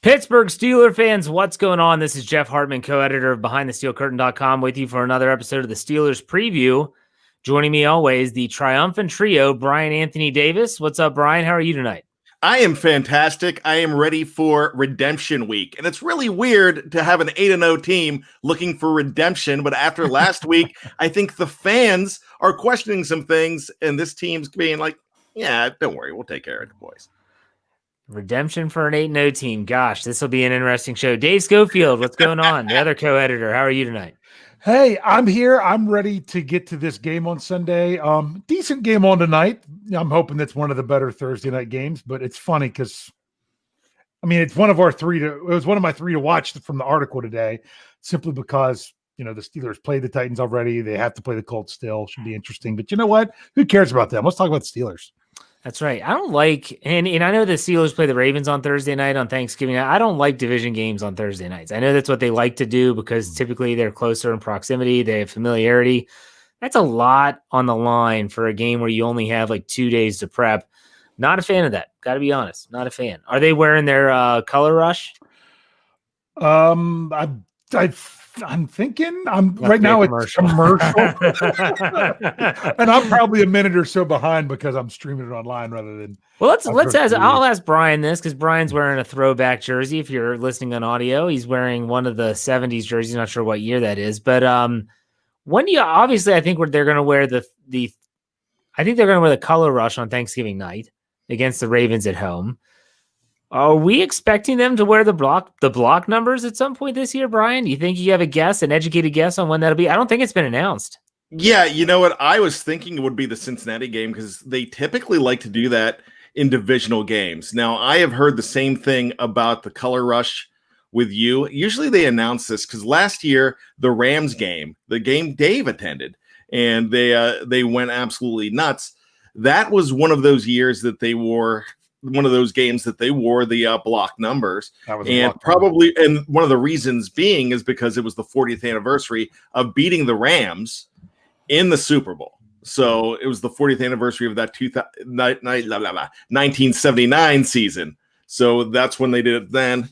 Pittsburgh Steelers fans, what's going on? This is Jeff Hartman, co-editor of BehindTheSteelCurtain.com, with you for another episode of the Steelers preview. Joining me always, the triumphant trio, Bryan Anthony Davis. What's up, Bryan? How are you tonight? I am fantastic. I am ready for redemption week. And it's really weird to have an 8-0 team looking for redemption. But after last week, I think the fans are questioning some things. And this team's being like, yeah, don't worry. We'll take care of it, boys. Redemption for an 8-0 team. Gosh, this will be an interesting show. Dave Schofield, what's going on? The other co-editor. How are you tonight? Hey, I'm here. I'm ready to get to this game on Sunday. Decent game on tonight. I'm hoping that's one of the better Thursday night games, but it's funny because, it's one of our three it was one of my three to watch from the article today, simply because, the Steelers played the Titans already. They have to play the Colts still. Should be interesting. But you know what? Who cares about them? Let's talk about the Steelers. That's right. I don't like, and I know the Steelers play the Ravens on Thursday night on Thanksgiving. I don't like division games on Thursday nights. I know that's what they like to do because typically they're closer in proximity. They have familiarity. That's a lot on the line for a game where you only have like 2 days to prep. Not a fan of that. Got to be honest. Not a fan. Are they wearing their color rush? I'm thinking right now it's commercial. And I'm probably a minute or so behind because I'm streaming it online rather than. Well, I'll ask Bryan this because Bryan's wearing a throwback jersey. If you're listening on audio, he's wearing one of the 70s jerseys. Not sure what year that is, but when do you, obviously I think they're going to wear the color rush on Thanksgiving night against the Ravens at home. Are we expecting them to wear the block numbers at some point this year, Bryan? Do you think you have an educated guess on when that'll be? I don't think it's been announced. Yeah, you know what? I was thinking it would be the Cincinnati game because they typically like to do that in divisional games. Now, I have heard the same thing about the color rush with you. Usually they announce this because last year, the Rams game, the game Dave attended, and they went absolutely nuts. That was one of those years that they wore – one of those games that they wore the block numbers, and one of the reasons being is because it was the 40th anniversary of beating the Rams in the Super Bowl. So it was the 40th anniversary of that 1979 season. So that's when they did it then.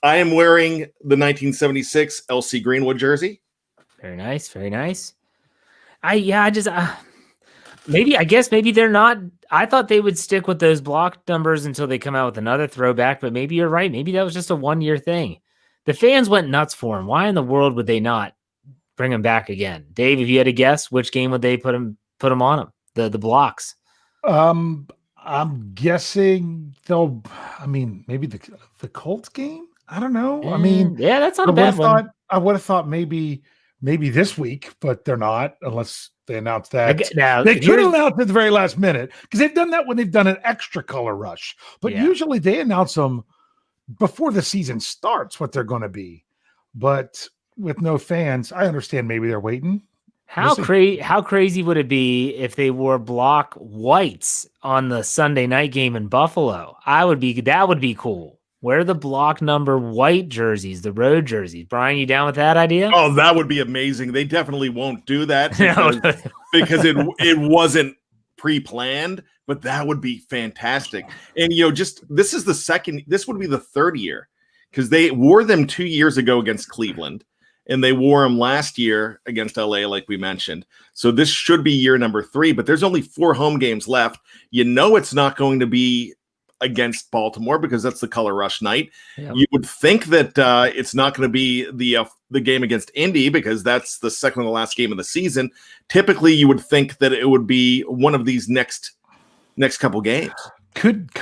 I am wearing the 1976 LC Greenwood jersey. Very nice. Very nice. Maybe they're not. I thought they would stick with those block numbers until they come out with another throwback, but maybe you're right. Maybe that was just a 1-year thing. The fans went nuts for him. Why in the world would they not bring him back again? Dave, if you had to guess, which game would they put him on him? The blocks. I'm guessing they'll. Maybe the Colts game. I don't know. Yeah, that's not a bad one. I would have thought maybe this week, but they're not unless they announced that. Now, they could announce at the very last minute because they've done that when they've done an extra color rush. But usually they announce them before the season starts what they're going to be. But with no fans, I understand maybe they're waiting. How crazy would it be if they wore block whites on the Sunday night game in Buffalo? That would be cool. Wear the block number white jerseys, the road jerseys. Bryan, you down with that idea? Oh, that would be amazing. They definitely won't do that because it wasn't pre-planned, but that would be fantastic. And, this would be the third year because they wore them 2 years ago against Cleveland and they wore them last year against LA, like we mentioned. So this should be year number 3, but there's only 4 home games left. It's not going to be against Baltimore because that's the color rush night. Yep. You would think that it's not going to be the game against Indy because that's the second to last game of the season. Typically, you would think that it would be one of these next couple games. Could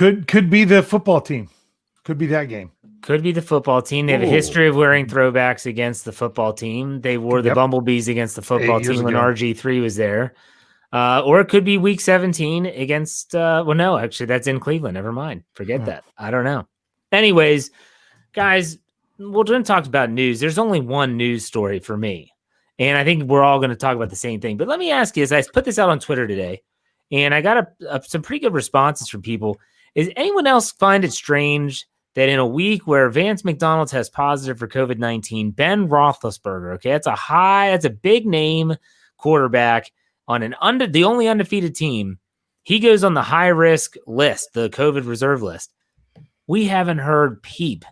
be the football team. Could be that game. Could be the football team. They have a history of wearing throwbacks against the football team. They wore the Bumblebees against the football team when RG3 was there. Or it could be week 17 against, no, actually that's in Cleveland. Never mind. Forget that. I don't know. Anyways, guys, we're going to talk about news. There's only one news story for me. And I think we're all going to talk about the same thing. But let me ask you, as I put this out on Twitter today, and I got some pretty good responses from people. Is anyone else find it strange that in a week where Vance McDonald tests positive for COVID-19, Ben Roethlisberger, okay, that's a big name quarterback, on the only undefeated team, he goes on the high-risk list, the COVID reserve list. We haven't heard peep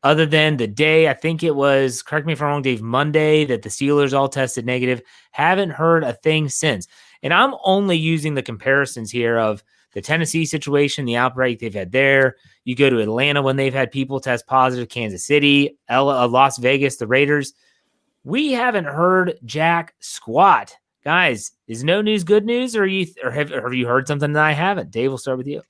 other than the day, I think it was, correct me if I'm wrong, Dave, Monday, that the Steelers all tested negative. Haven't heard a thing since. And I'm only using the comparisons here of the Tennessee situation, the outbreak they've had there. You go to Atlanta when they've had people test positive, Kansas City, Las Vegas, the Raiders. We haven't heard jack squat. Guys, is no news good news, or have you heard something that I haven't? Dave, we'll start with you.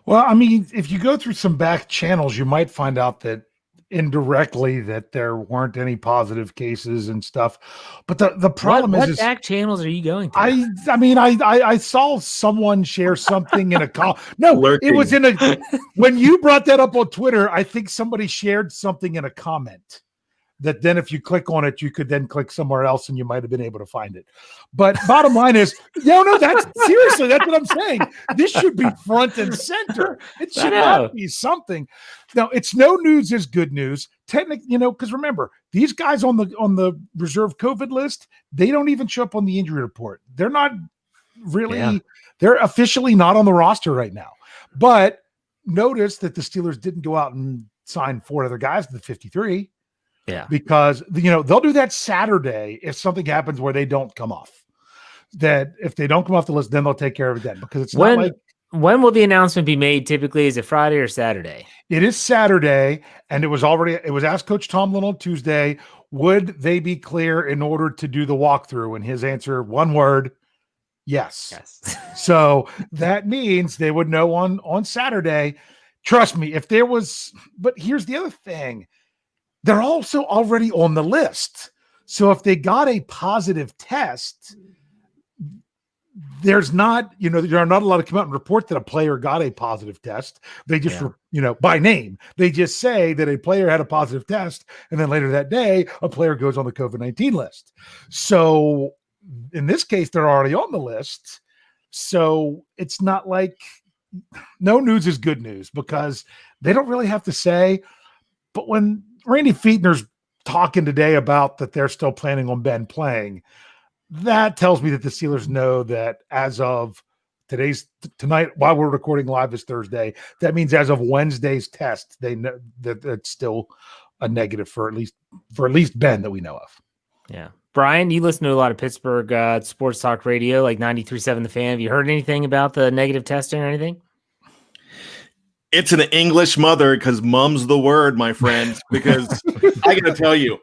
Well, I mean, if you go through some back channels, you might find out that indirectly that there weren't any positive cases and stuff. But the problem what is back channels are you going to? I mean, I saw someone share something in a call. No, Lurking. It was in a, when you brought that up on Twitter, I think somebody shared something in a comment that then if you click on it, you could then click somewhere else and you might have been able to find it. But bottom line is, no, that's seriously, that's what I'm saying. This should be front and center. It should not be something. Now, it's no news is good news. Technically, because remember, these guys on the reserve COVID list, they don't even show up on the injury report. They're not really, they're officially not on the roster right now. But notice that the Steelers didn't go out and sign 4 other guys to the 53. Yeah, because they'll do that Saturday if something happens where they don't come off. That if they don't come off the list, then they'll take care of it then. Because it's not like, when will the announcement be made? Typically, is it Friday or Saturday? It is Saturday, and it was asked Coach Tomlin on Tuesday, would they be clear in order to do the walkthrough? And his answer, one word, yes. So that means they would know on Saturday. Trust me, if there was, but here's the other thing. They're also already on the list. So if they got a positive test, there's not, there are not a lot of come out and report that a player got a positive test. They just, by name, they just say that a player had a positive test. And then later that day, a player goes on the COVID-19 list. So in this case, they're already on the list. So it's not like no news is good news because they don't really have to say, but when Randy Fichtner's talking today about that they're still planning on Ben playing, that tells me that the Steelers know that as of tonight, while we're recording live this Thursday, that means as of Wednesday's test, they know that it's still a negative for at least Ben that we know of. Yeah. Bryan, you listen to a lot of Pittsburgh sports talk radio, like 93.7 The Fan. Have you heard anything about the negative testing or anything? It's an English mother because mum's the word, my friends. Because I got to tell you,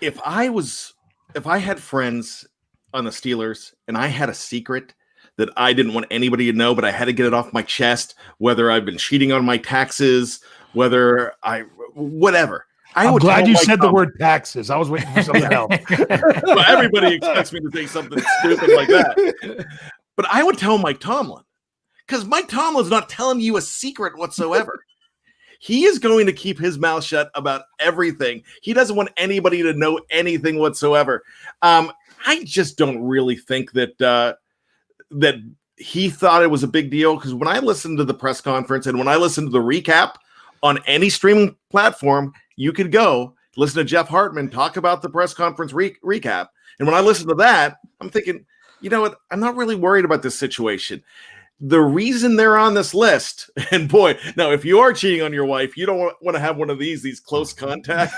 if I had friends on the Steelers and I had a secret that I didn't want anybody to know, but I had to get it off my chest, whether I've been cheating on my taxes, whatever. I'm glad you said the word taxes. I was waiting for something else. Well, everybody expects me to say something stupid like that. But I would tell Mike Tomlin. Because Mike Tomlin's not telling you a secret whatsoever. He is going to keep his mouth shut about everything. He doesn't want anybody to know anything whatsoever. I just don't really think that he thought it was a big deal. Because when I listened to the press conference and when I listened to the recap on any streaming platform, you could go listen to Jeff Hartman talk about the press conference recap. And when I listened to that, I'm thinking, you know what? I'm not really worried about this situation. The reason they're on this list, and boy, now if you are cheating on your wife, you don't want to have one of these close contact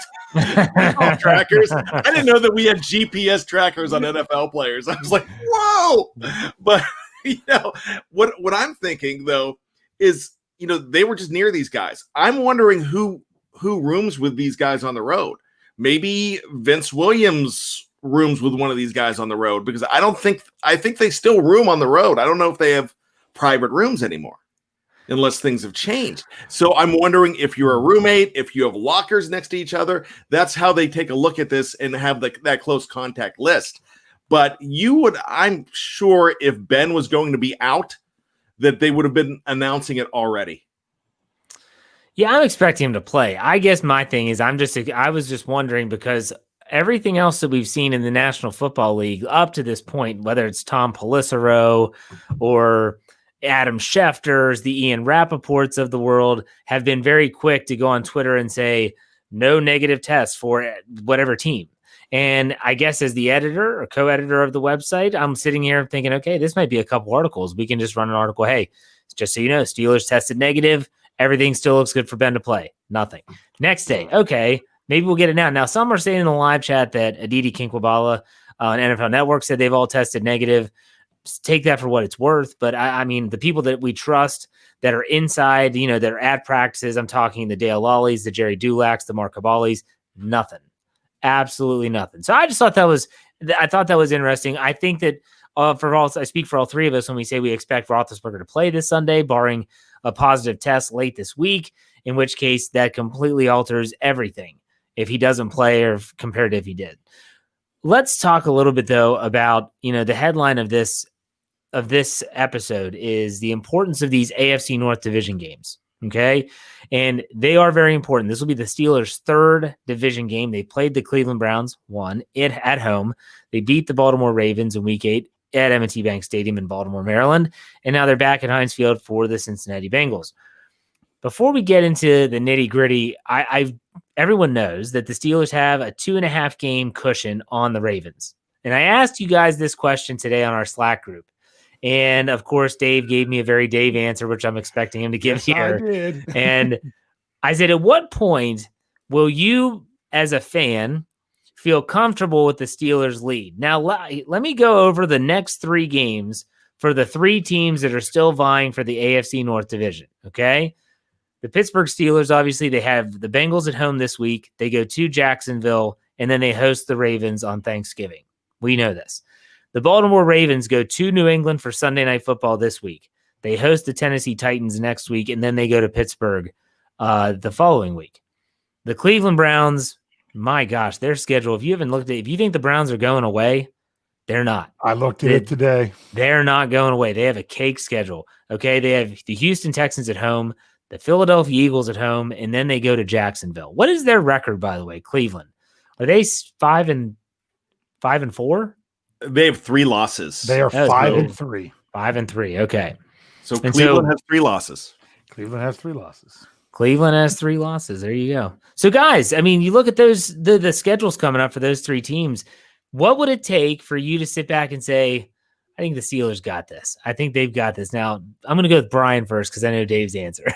trackers. I didn't know that we had GPS trackers on NFL players. I was like, whoa! But what I'm thinking though is, they were just near these guys. I'm wondering who rooms with these guys on the road. Maybe Vince Williams rooms with one of these guys on the road because I think they still room on the road. I don't know if they have private rooms anymore unless things have changed. So I'm wondering if you're a roommate, if you have lockers next to each other, that's how they take a look at this and have that close contact list. But I'm sure if Ben was going to be out, that they would have been announcing it already. Yeah, I'm expecting him to play. I guess my thing is I was just wondering because everything else that we've seen in the National Football League up to this point, whether it's Tom Pelissero or Adam Schefter's, the Ian Rappaports of the world, have been very quick to go on Twitter and say no negative tests for whatever team. And I guess as the editor or co-editor of the website, I'm sitting here thinking, okay, this might be a couple articles. We can just run an article. Hey, just so you know, Steelers tested negative Everything still looks good for Ben to play. Nothing. Next day, okay, maybe we'll get it now. Now, some are saying in the live chat that Aditi Kinkwabala on NFL Network said they've all tested negative. Take that for what it's worth. But I mean, the people that we trust that are inside, you know, that are at practices, I'm talking the Dale Lawleys, the Jerry Dulacs, the Mark Caballis, nothing. Absolutely nothing. So I just thought that was interesting. I think that I speak for all three of us when we say we expect Roethlisberger to play this Sunday, barring a positive test late this week, in which case that completely alters everything if he doesn't play or compared to if he did. Let's talk a little bit, though, about, you know, the headline of this episode is the importance of these AFC North division games. Okay. And they are very important. This will be the Steelers' third division game. They played the Cleveland Browns, won it at home. They beat the Baltimore Ravens in week 8 at M&T Bank Stadium in Baltimore, Maryland. And now they're back at Heinz Field for the Cincinnati Bengals. Before we get into the nitty gritty, everyone knows that the Steelers have a 2.5 game cushion on the Ravens. And I asked you guys this question today on our Slack group. And of course, Dave gave me a very Dave answer, which I'm expecting him to give here. I did. And I said, at what point will you, as a fan, feel comfortable with the Steelers' lead? Now, let me go over the next 3 games for the 3 teams that are still vying for the AFC North division. Okay. The Pittsburgh Steelers, obviously, they have the Bengals at home this week. They go to Jacksonville, and then they host the Ravens on Thanksgiving. We know this. The Baltimore Ravens go to New England for Sunday Night Football this week. They host the Tennessee Titans next week, and then they go to Pittsburgh the following week. The Cleveland Browns, my gosh, their schedule, if you think the Browns are going away, they're not. I looked at it today. They're not going away. They have a cake schedule. Okay, they have the Houston Texans at home, the Philadelphia Eagles at home, and then they go to Jacksonville. What is their record, by the way, Cleveland? Are they 5-4? They have 3 losses. They are 5-3. 5-3. Okay. So Cleveland has 3 losses. Cleveland has 3 losses. Cleveland has 3 losses. There you go. So, guys, I mean, you look at those, the schedules coming up for those 3 teams. What would it take for you to sit back and say, I think the Steelers got this. I think they've got this. Now, I'm going to go with Bryan first because I know Dave's answer.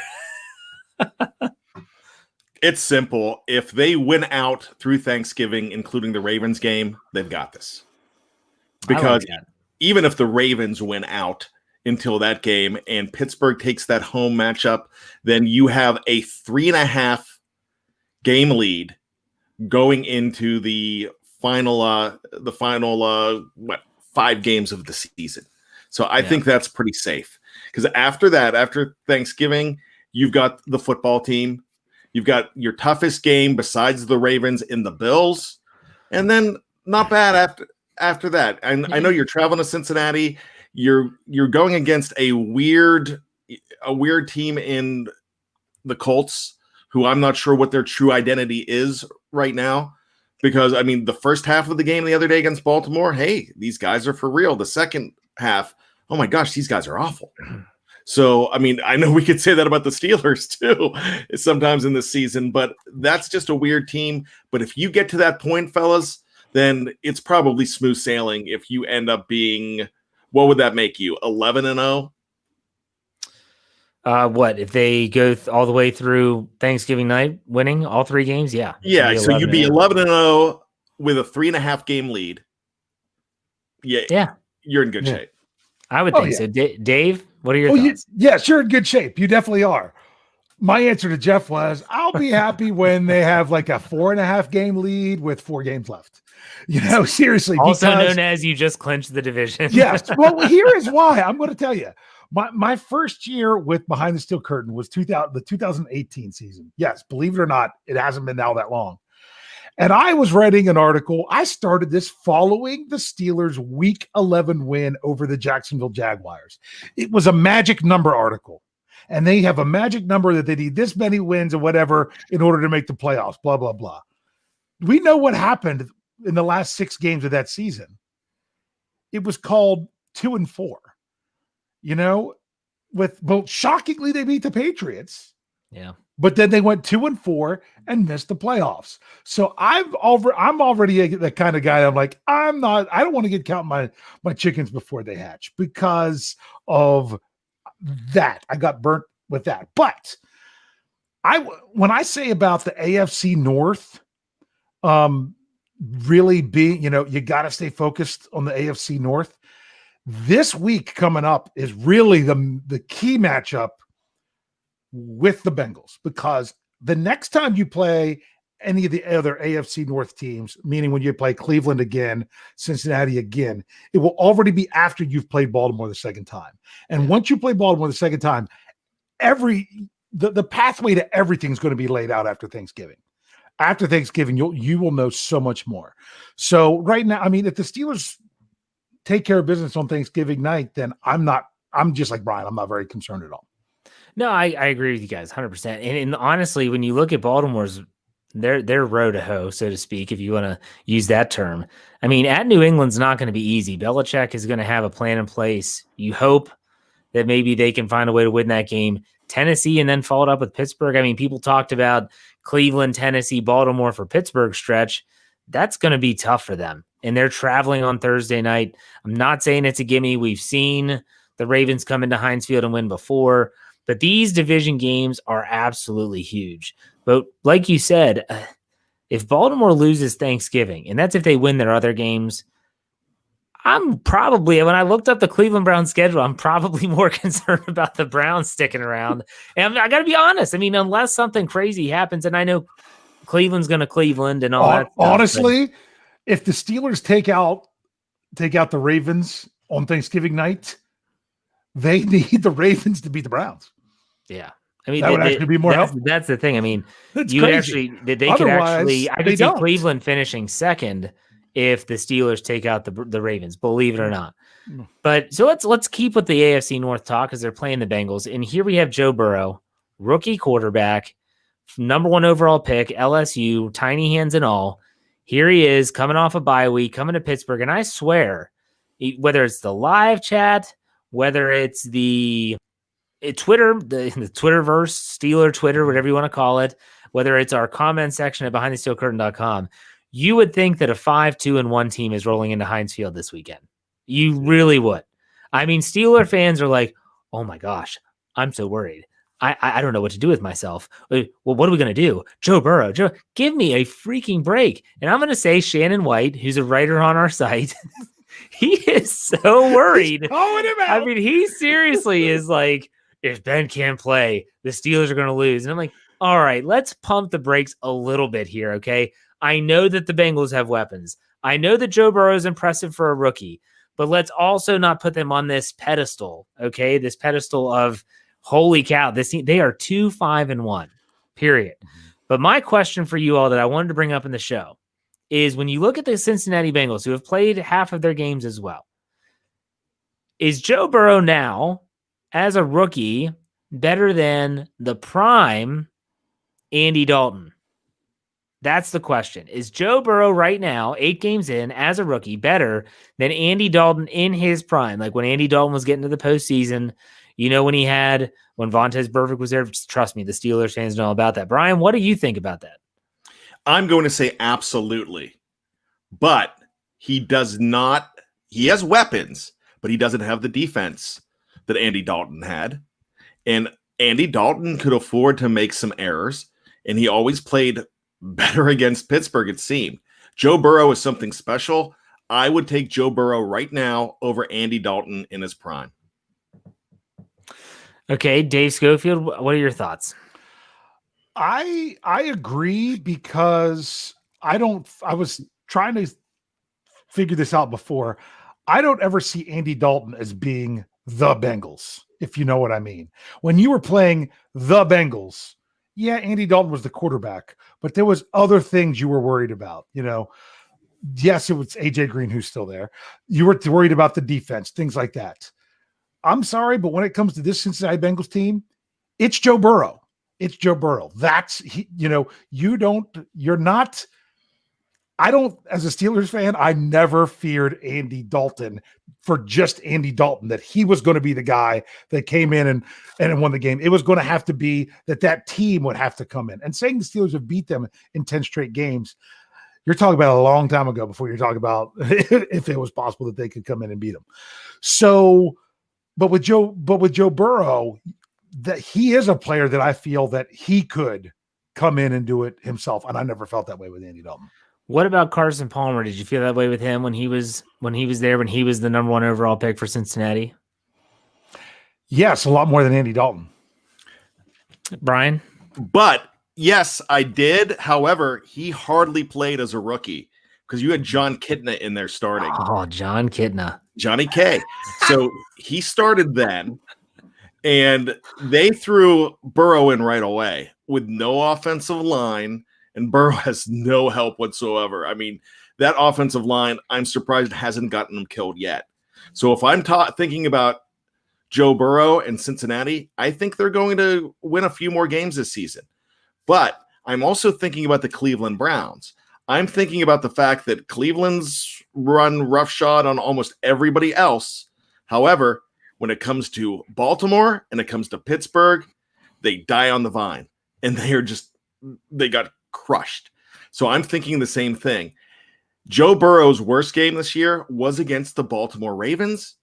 It's simple. If they win out through Thanksgiving, including the Ravens game, they've got this. Because even if the Ravens win out until that game and Pittsburgh takes that home matchup, then you have a 3.5 game lead going into the final 5 games of the season. So I think that's pretty safe. Because after that, after Thanksgiving, you've got the football team. You've got your toughest game besides the Ravens in the Bills. And then not bad after that. And I know you're traveling to Cincinnati. You're going against a weird team in the Colts, who I'm not sure what their true identity is right now. Because, I mean, the first half of the game the other day against Baltimore, hey, these guys are for real. The second half, oh my gosh, these guys are awful. So, I mean, I know we could say that about the Steelers too sometimes in this season, but that's just a weird team. But if you get to that point, fellas, then it's probably smooth sailing if you end up being, what would that make you, 11-0? What if they go all the way through Thanksgiving night, winning all 3 games? Yeah. So you'd be 11-0 with a 3.5 game lead. Yeah. You're in good shape. I would think so. Dave, what are your thoughts? Yes, you're in good shape. You definitely are. My answer to Jeff was, I'll be happy when they have like a 4.5 game lead with 4 games left. You know, seriously. Also known as you just clinched the division. Yes. Well, here is why. I'm going to tell you. My first year with Behind the Steel Curtain was the 2018 season. Yes, believe it or not, it hasn't been now that long. And I was writing an article. I started this following the Steelers' Week 11 win over the Jacksonville Jaguars. It was a magic number article. And they have a magic number that they need this many wins or whatever in order to make the playoffs, blah, blah, blah. We know what happened in the last 6 games of that season. It was called 2-4. You know, shockingly, they beat the Patriots. Yeah. But then they went 2-4 and missed the playoffs. So I'm already the kind of guy. I'm like, I don't want to get counting my chickens before they hatch because of that. I got burnt with that. But When I say about the AFC North, really being, you got to stay focused on the AFC North. This week coming up is really the key matchup with the Bengals, because the next time you play any of the other AFC North teams, meaning when you play Cleveland again, Cincinnati again, it will already be after you've played Baltimore the second time. And once you play Baltimore the second time, the pathway to everything is going to be laid out after Thanksgiving. After Thanksgiving, you will know so much more. So right now, I mean, if the Steelers take care of business on Thanksgiving night, then I'm just like Bryan. I'm not very concerned at all. No, I agree with you guys 100%. And honestly, when you look at Baltimore's, their road to hoe, so to speak, if you want to use that term. I mean, at New England's not going to be easy. Belichick is going to have a plan in place. You hope that maybe they can find a way to win that game. Tennessee, and then followed up with Pittsburgh. I mean, people talked about Cleveland, Tennessee, Baltimore for Pittsburgh stretch. That's going to be tough for them. And they're traveling on Thursday night. I'm not saying it's a gimme. We've seen the Ravens come into Heinz Field and win before, but these division games are absolutely huge. But like you said, if Baltimore loses Thanksgiving, and that's if they win their other games, I'm probably, when I looked up the Cleveland Browns schedule, I'm probably more concerned about the Browns sticking around. And I got to be honest. I mean, unless something crazy happens, and I know Cleveland's going to Cleveland and all that stuff, honestly, if the Steelers take out the Ravens on Thanksgiving night, they need the Ravens to beat the Browns. Yeah. I mean, that would actually be more helpful. That's the thing. I mean, I could see Cleveland finishing second if the Steelers take out the Ravens, believe it or not. But so let's keep with the AFC North talk, because they're playing the Bengals. And here we have Joe Burrow, rookie quarterback, number 1 overall pick, LSU, tiny hands and all. Here he is coming off a bye week, coming to Pittsburgh. And I swear, whether it's the live chat, whether it's the Twitter, the Twitterverse, Steeler Twitter, whatever you want to call it, whether it's our comment section at BehindTheSteelCurtain.com, you would think that a 5-2-1 team is rolling into Heinz Field this weekend. You really would. I mean, Steeler fans are like, oh my gosh, I'm so worried. I don't know what to do with myself. Well, what are we going to do? Joe Burrow, give me a freaking break. And I'm going to say Shannon White, who's a writer on our site, he is so worried. I mean, he seriously is like, if Ben can't play, the Steelers are going to lose. And I'm like, all right, let's pump the brakes a little bit here, okay? I know that the Bengals have weapons. I know that Joe Burrow is impressive for a rookie, but let's also not put them on this pedestal, okay? This pedestal of, holy cow, they are 2-5-1, period. But my question for you all that I wanted to bring up in the show is, when you look at the Cincinnati Bengals, who have played half of their games as well, is Joe Burrow now, as a rookie, better than the prime Andy Dalton? That's the question. Is Joe Burrow right now, 8 games in, as a rookie, better than Andy Dalton in his prime? Like when Andy Dalton was getting to the postseason, when Vontaze Burfict was there. Trust me, the Steelers fans know all about that. Bryan, what do you think about that? I'm going to say absolutely. But he does not, he has weapons, but he doesn't have the defense that Andy Dalton had. And Andy Dalton could afford to make some errors, and he always played better against Pittsburgh, it seemed. Joe Burrow is something special. I would take Joe Burrow right now over Andy Dalton in his prime. Okay, Dave Schofield, what are your thoughts? I agree, because I was trying to figure this out before. I don't ever see Andy Dalton as being the Bengals, if you know what I mean. When you were playing the Bengals, yeah, Andy Dalton was the quarterback, but there was other things you were worried about. Yes, it was AJ Green who's still there. You were worried about the defense, things like that. I'm sorry, but when it comes to this Cincinnati Bengals team, it's Joe Burrow. It's Joe Burrow. I don't, as a Steelers fan, I never feared Andy Dalton for just Andy Dalton, that he was going to be the guy that came in and won the game. It was going to have to be that team would have to come in. And saying the Steelers have beat them in 10 straight games, you're talking about a long time ago before you're talking about if it was possible that they could come in and beat them. So, but with Joe Burrow, that he is a player that I feel that he could come in and do it himself. And I never felt that way with Andy Dalton. What about Carson Palmer? Did you feel that way with him when he was there, when he was the number 1 overall pick for Cincinnati? Yes, a lot more than Andy Dalton. Bryan? But yes, I did. However, he hardly played as a rookie because you had John Kitna in there starting. Oh, John Kitna. Johnny K. So he started then, and they threw Burrow in right away with no offensive line, and Burrow has no help whatsoever. I mean, that offensive line, I'm surprised hasn't gotten him killed yet. So if I'm thinking about Joe Burrow and Cincinnati, I think they're going to win a few more games this season. But I'm also thinking about the Cleveland Browns. I'm thinking about the fact that Cleveland's run roughshod on almost everybody else. However, when it comes to Baltimore and it comes to Pittsburgh, they die on the vine, and they got crushed. So I'm thinking the same thing. Joe Burrow's worst game this year was against the Baltimore Ravens,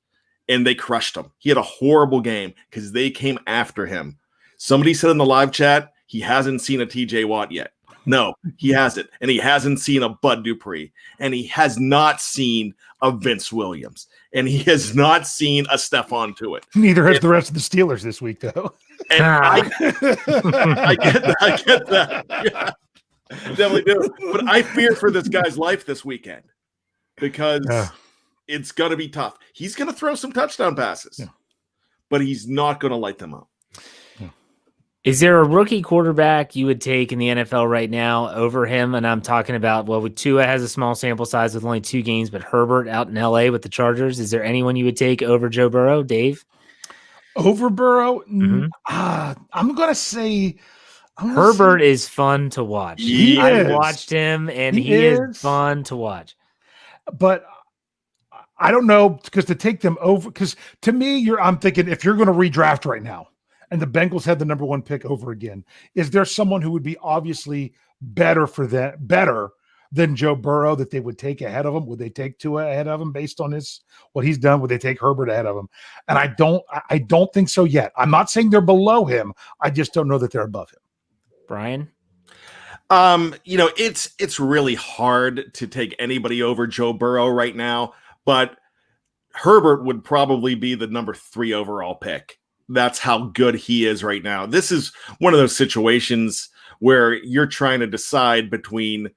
and they crushed him. He had a horrible game because they came after him. Somebody said in the live chat, he hasn't seen a TJ Watt yet. No, he hasn't. And he hasn't seen a Bud Dupree. And he has not seen a Vince Williams. And he has not seen a Stephon Tuitt. Neither has the rest of the Steelers this week, though. And I get that. Yeah, definitely do. But I fear for this guy's life this weekend because it's going to be tough. He's going to throw some touchdown passes, but he's not going to light them up. Is there a rookie quarterback you would take in the NFL right now over him? And I'm talking about, with Tua has a small sample size with only 2 games, but Herbert out in LA with the Chargers. Is there anyone you would take over Joe Burrow, Dave? Over Burrow? Mm-hmm. I'm going to say Herbert is fun to watch. I watched him, and he is fun to watch. But I don't know, because to take them over, because to me, I'm thinking if you're going to redraft right now, and the Bengals had the number 1 pick over again, is there someone who would be obviously better than Joe Burrow that they would take ahead of him? Would they take Tua ahead of him based on what he's done? Would they take Herbert ahead of him? And I don't think so yet. I'm not saying they're below him. I just don't know that they're above him. Bryan? It's really hard to take anybody over Joe Burrow right now, but Herbert would probably be the number 3 overall pick. That's how good he is right now. This is one of those situations where you're trying to decide between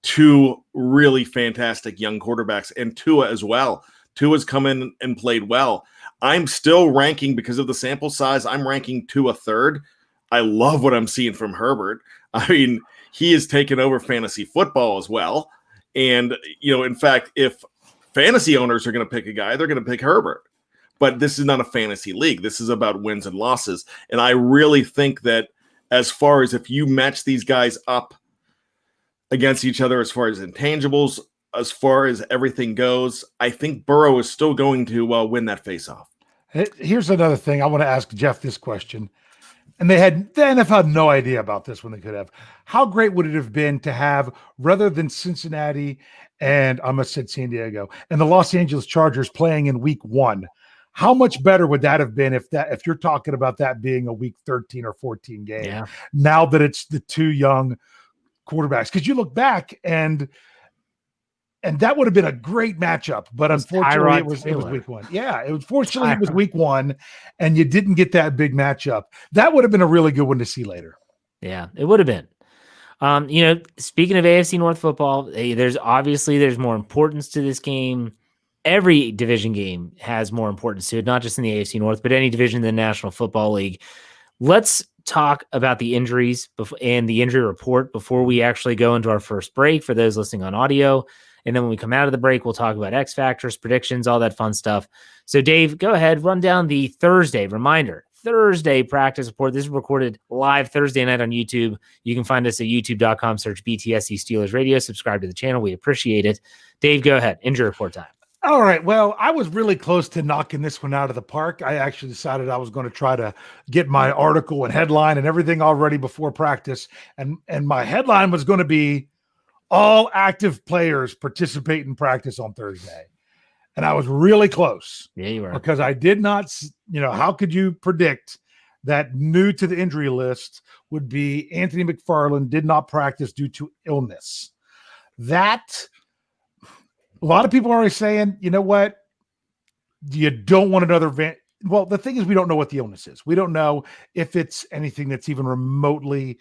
2 really fantastic young quarterbacks and Tua as well. Tua's come in and played well. I'm still ranking, because of the sample size, I'm ranking Tua 3rd. I love what I'm seeing from Herbert. I mean, he has taken over fantasy football as well. And, in fact, if fantasy owners are going to pick a guy, they're going to pick Herbert. But this is not a fantasy league. This is about wins and losses. And I really think that as far as if you match these guys up against each other, as far as intangibles, as far as everything goes, I think Burrow is still going to win that faceoff. Here's another thing. I want to ask Jeff this question. And the NFL had no idea about this when they could have. How great would it have been to have, rather than Cincinnati and I almost said San Diego and the Los Angeles Chargers playing in week 1? How much better would that have been if you're talking about that being a week 13 or 14 game? Yeah. Now that it's the 2 young quarterbacks, because you look back and that would have been a great matchup, but unfortunately it was week 1. Yeah, it was week 1, and you didn't get that big matchup. That would have been a really good one to see later. Yeah, it would have been. Speaking of AFC North football, there's more importance to this game. Every division game has more importance to it, not just in the AFC North, but any division in the National Football League. Let's talk about the injuries and the injury report before we actually go into our first break for those listening on audio. And then when we come out of the break, we'll talk about X factors, predictions, all that fun stuff. So Dave, go ahead, run down the Thursday practice report. This is recorded live Thursday night on YouTube. You can find us at youtube.com, search BTSC Steelers Radio, subscribe to the channel. We appreciate it. Dave, go ahead. Injury report time. All right. Well, I was really close to knocking this one out of the park. I actually decided I was going to try to get my article and headline and everything all ready before practice. And my headline was going to be all active players participate in practice on Thursday. And I was really close. Yeah, you were. Because I did not, how could you predict that new to the injury list would be Anthony McFarland did not practice due to illness. That, a lot of people are already saying, you know what? You don't want another Well, the thing is, we don't know what the illness is. We don't know if it's anything that's even remotely,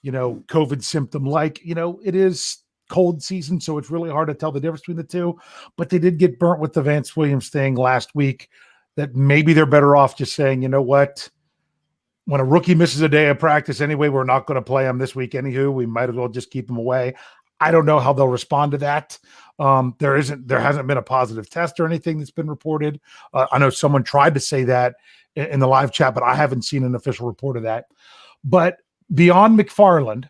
COVID symptom like. It is cold season, so it's really hard to tell the difference between the two. But they did get burnt with the Vance Williams thing last week, that maybe they're better off just saying, you know what? When a rookie misses a day of practice anyway, we're not going to play him this week anywho. We might as well just keep him away. I don't know how they'll respond to that. There hasn't been a positive test or anything that's been reported. I know someone tried to say that in the live chat, but I haven't seen an official report of that. But beyond McFarland,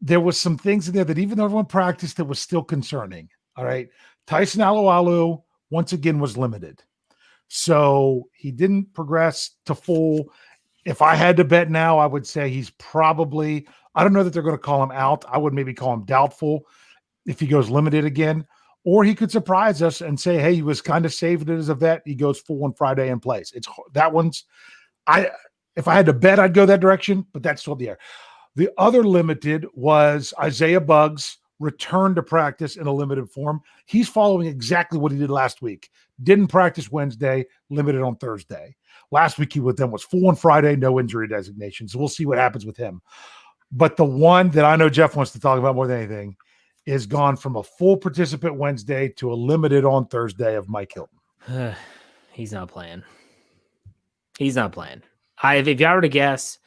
there was some things in there that even though everyone practiced, it was still concerning. All right. Tyson Alualu, once again, was limited. So he didn't progress to full. If I had to bet now, I would say he's probably, I don't know that they're going to call him out. I would maybe call him doubtful if he goes limited again, or he could surprise us and say, hey, he was kind of saved as a vet. He goes full on Friday and plays. If I had to bet, I'd go that direction, but that's still the air. The other limited was Isaiah Buggs returned to practice in a limited form. He's following exactly what he did last week. Didn't practice Wednesday, limited on Thursday. Last week he was full on Friday, no injury designation. So we'll see what happens with him. But the one that I know Jeff wants to talk about more than anything is gone from a full participant Wednesday to a limited on Thursday of Mike Hilton. He's not playing. If I were to guess,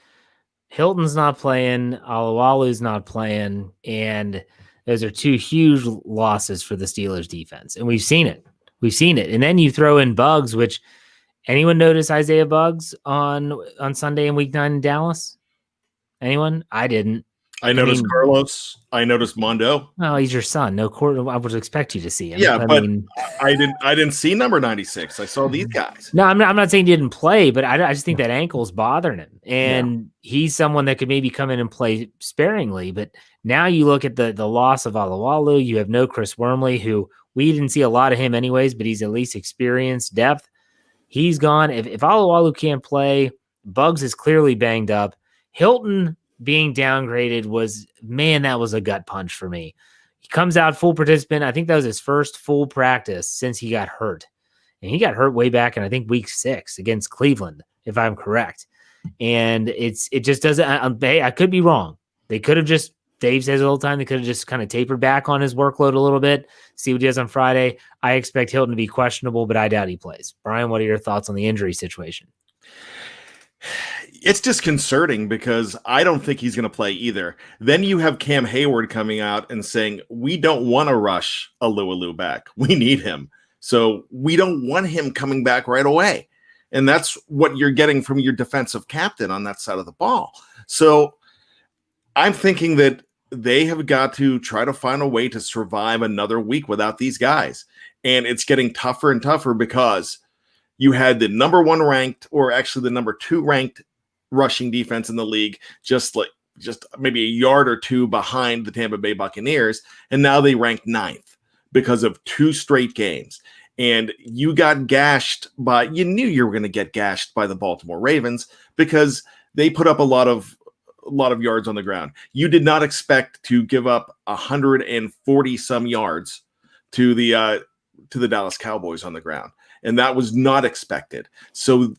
Hilton's not playing, Alualu's not playing, and those are two huge losses for the Steelers defense. And we've seen it. And then you throw in Buggs, which anyone notice Isaiah Buggs on Sunday in Week 9 in Dallas? Anyone? I didn't. I noticed Carlos. I noticed Mondo. Oh, he's your son. No court. I would expect you to see him. Yeah, I didn't see number 96. I saw these guys. No, I'm not saying he didn't play, but I just think that ankle's bothering him, and he's someone that could maybe come in and play sparingly. But now you look at the loss of Alualu. You have no Chris Wormley, who we didn't see a lot of him anyways, but he's at least experienced depth. He's gone. If Alualu can't play, Buggs is clearly banged up. Hilton being downgraded that was a gut punch for me. He comes out full participant. I think that was his first full practice since he got hurt. And he got hurt way back in, I think, week 6 against Cleveland, if I'm correct. And it just doesn't, I could be wrong. They could have just, Dave says all the time, they could have just kind of tapered back on his workload a little bit, see what he does on Friday. I expect Hilton to be questionable, but I doubt he plays. Bryan, what are your thoughts on the injury situation? It's disconcerting because I don't think he's going to play either. Then you have Cam Hayward coming out and saying, we don't want to rush Alualu back. We need him. So we don't want him coming back right away. And that's what you're getting from your defensive captain on that side of the ball. So I'm thinking that they have got to try to find a way to survive another week without these guys. And it's getting tougher and tougher because you had the number 1 ranked, or actually the number 2 ranked rushing defense in the league, just maybe a yard or two behind the Tampa Bay Buccaneers. And now they rank 9th because of 2 straight games. And you got gashed you knew you were going to get gashed by the Baltimore Ravens because they put up a lot of yards on the ground. You did not expect to give up 140 some yards to the Dallas Cowboys on the ground. And that was not expected. So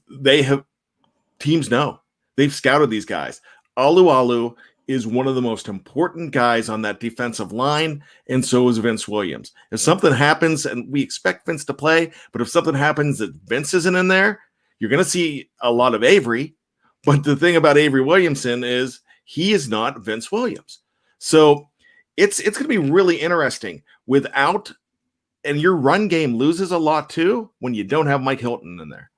teams know. They've scouted these guys. Alualu is one of the most important guys on that defensive line, and so is Vince Williams. If something happens, and we expect Vince to play, but if something happens that Vince isn't in there, you're going to see a lot of Avery. But the thing about Avery Williamson is he is not Vince Williams. So it's going to be really interesting and your run game loses a lot too when you don't have Mike Hilton in there,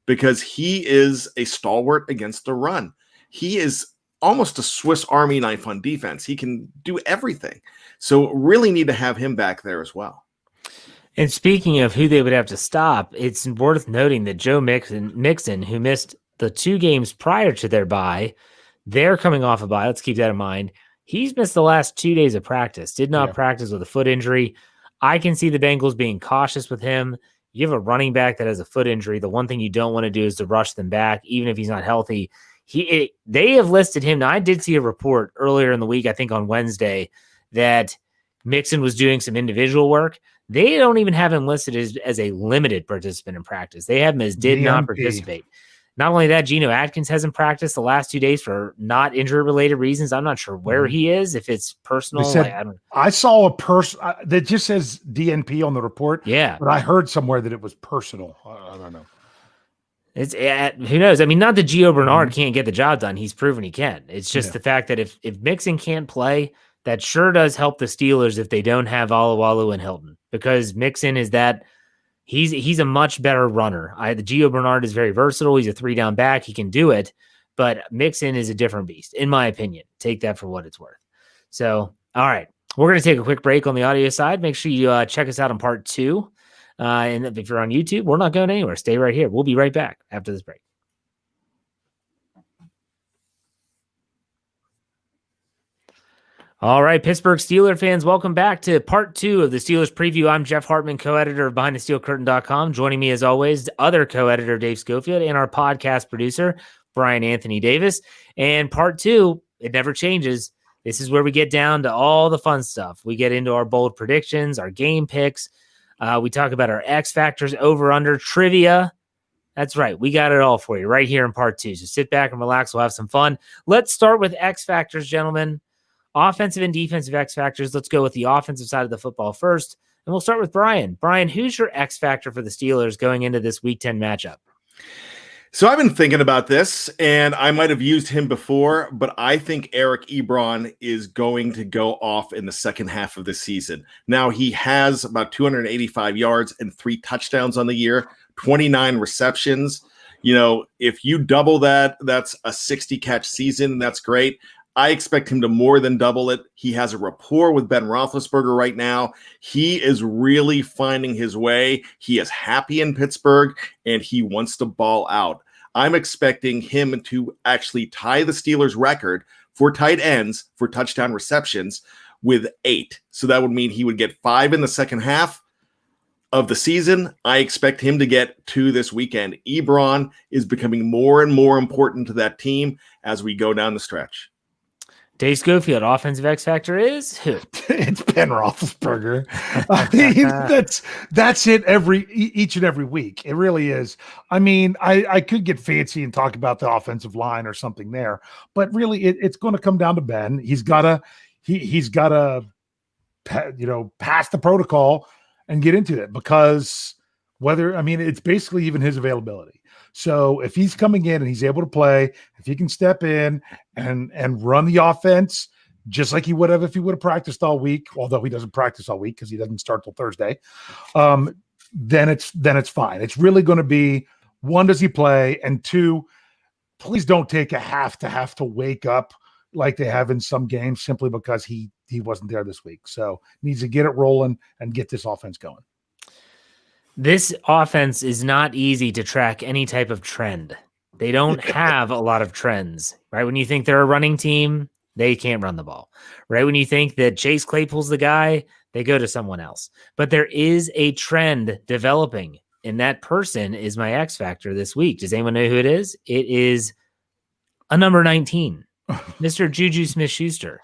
because he is a stalwart against the run. He is almost a Swiss Army knife on defense. He can do everything. So really need to have him back there as well. And speaking of who they would have to stop, it's worth noting that Joe Mixon, who missed the 2 games prior to their bye, they're coming off a bye. Let's keep that in mind. He's missed the last 2 days of practice, did not practice with a foot injury. I can see the Bengals being cautious with him. You have a running back that has a foot injury. The one thing you don't want to do is to rush them back, even if he's not healthy. They have listed him. Now, I did see a report earlier in the week, I think on Wednesday, that Mixon was doing some individual work. They don't even have him listed as a limited participant in practice. They have him as did not participate. Not only that, Geno Atkins hasn't practiced the last 2 days for not injury-related reasons. I'm not sure where he is, if it's personal. I saw a person that just says DNP on the report. Yeah. But I heard somewhere that it was personal. I don't know. It's who knows? I mean, not that Gio Bernard can't get the job done. He's proven he can. It's just the fact that if Mixon can't play, that sure does help the Steelers if they don't have Alualu and Hilton, because Mixon is that he's a much better runner. The Gio Bernard is very versatile. He's a 3-down back. He can do it, but Mixon is a different beast, in my opinion. Take that for what it's worth. So, all right, we're going to take a quick break on the audio side. Make sure you check us out on part 2. And if you're on YouTube, we're not going anywhere. Stay right here. We'll be right back after this break. All right, Pittsburgh Steelers fans, welcome back to part 2 of the Steelers preview. I'm Jeff Hartman, co-editor of BehindTheSteelCurtain.com. Joining me as always, other co-editor Dave Schofield and our podcast producer, Bryan Anthony Davis. And part 2, it never changes. This is where we get down to all the fun stuff. We get into our bold predictions, our game picks. We talk about our X factors, over under trivia. That's right. We got it all for you right here in part 2. So sit back and relax. We'll have some fun. Let's start with X factors, gentlemen. Offensive and defensive X factors. Let's go with the offensive side of the football first. And we'll start with Bryan. Bryan, who's your X factor for the Steelers going into this Week 10 matchup? So I've been thinking about this, and I might have used him before, but I think Eric Ebron is going to go off in the second half of the season. Now, he has about 285 yards and 3 touchdowns on the year, 29 receptions. You know, if you double that, that's a 60-catch season. That's great. I expect him to more than double it. He has a rapport with Ben Roethlisberger right now. He is really finding his way. He is happy in Pittsburgh, and he wants to ball out. I'm expecting him to actually tie the Steelers' record for tight ends for touchdown receptions with 8. So that would mean he would get 5 in the second half of the season. I expect him to get 2 this weekend. Ebron is becoming more and more important to that team as we go down the stretch. Dave Schofield, offensive X factor is who? It's Ben Roethlisberger. I mean, that's it each and every week. It really is. I mean, I could get fancy and talk about the offensive line or something there, but really, it's going to come down to Ben. He's got to pass the protocol and get into it, because it's basically even his availability. So if he's coming in and he's able to play, if he can step in and run the offense just like he would have if he would have practiced all week, although he doesn't practice all week because he doesn't start till Thursday, then it's fine. It's really going to be, 1, does he play? And 2, please don't take a have to wake up like they have in some games simply because he wasn't there this week. So needs to get it rolling and get this offense going. This offense is not easy to track any type of trend. They don't have a lot of trends, right? When you think they're a running team, they can't run the ball, right? When you think that Chase Claypool's the guy, they go to someone else. But there is a trend developing, and that person is my X factor this week. Does anyone know who it is? It is a number 19, Mr. Juju Smith-Schuster.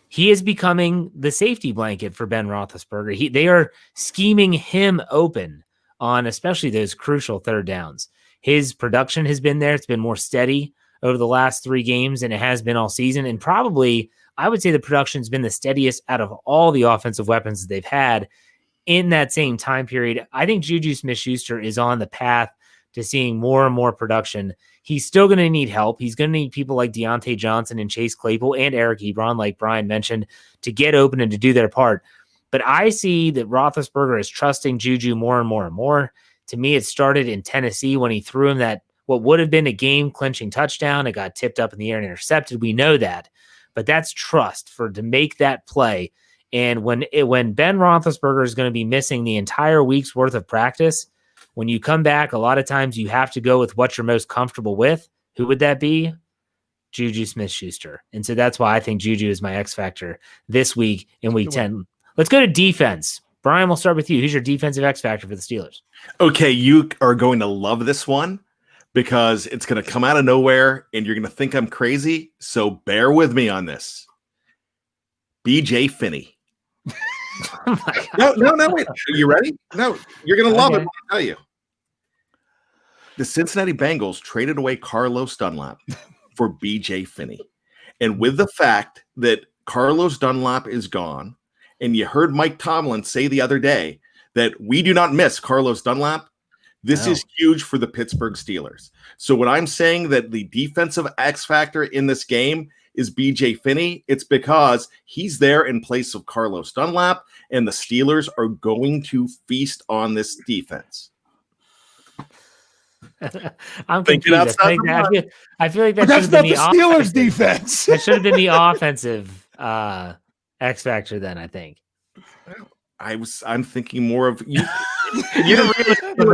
He is becoming the safety blanket for Ben Roethlisberger. They are scheming him open on especially those crucial third downs. His production has been there. It's been more steady over the last 3 games than it has been all season. And probably, I would say the production's been the steadiest out of all the offensive weapons that they've had in that same time period. I think Juju Smith-Schuster is on the path to seeing more and more production. He's still going to need help. He's going to need people like Deontay Johnson and Chase Claypool and Eric Ebron, like Bryan mentioned, to get open and to do their part. But I see that Roethlisberger is trusting Juju more and more and more. To me, it started in Tennessee when he threw him that what would have been a game-clinching touchdown. It got tipped up in the air and intercepted. We know that. But that's trust to make that play. And when Ben Roethlisberger is going to be missing the entire week's worth of practice, when you come back, a lot of times you have to go with what you're most comfortable with. Who would that be? Juju Smith-Schuster. And so that's why I think Juju is my X factor this week in Week 10. Let's go to defense. Bryan, we'll start with you. Who's your defensive X factor for the Steelers? Okay, you are going to love this one because it's going to come out of nowhere and you're going to think I'm crazy. So bear with me on this. BJ Finney. Oh my God. No, wait. Are you ready? No, you're going to love it. I'll tell you. The Cincinnati Bengals traded away Carlos Dunlap for BJ Finney. And with the fact that Carlos Dunlap is gone, and you heard Mike Tomlin say the other day that we do not miss Carlos Dunlap, this is huge for the Pittsburgh Steelers. So when I'm saying that the defensive X factor in this game is BJ Finney, it's because he's there in place of Carlos Dunlap, and the Steelers are going to feast on this defense. I'm confused. I feel like that that's should not have been the Steelers defense. That should have been the offensive X factor then, I think. I'm thinking more of you. You're not just out of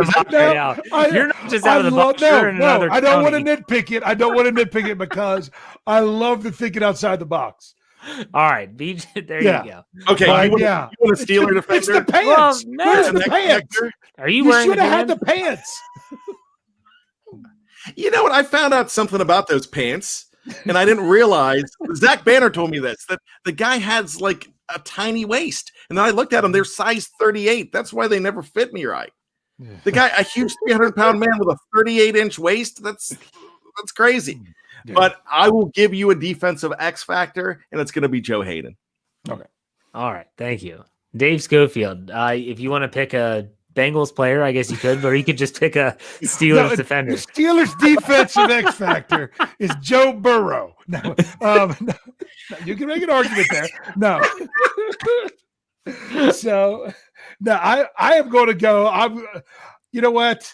the box. No, I don't want to nitpick it. I don't want to nitpick it because I love the thinking outside the box. All right, BJ, there you go. Okay, you want a Steeler defender? It's the pants. Where's the pants? Are you wearing? You should have had the pants. You know what? I found out something about those pants, and I didn't realize. Zach Banner told me this, that the guy has like a tiny waist. And then I looked at them, they're size 38. That's why they never fit me right. The guy, a huge 300-pound man with a 38-inch waist, that's crazy. Yeah. But I will give you a defensive X factor, and it's going to be Joe Hayden. Okay. All right. Thank you. Dave Schofield, if you want to pick a Bengals player, I guess you could, or you could just pick a Steelers defender. The Steelers defensive X factor is Joe Burrow. No, you can make an argument there. No. So, no, I am going to go. You know what?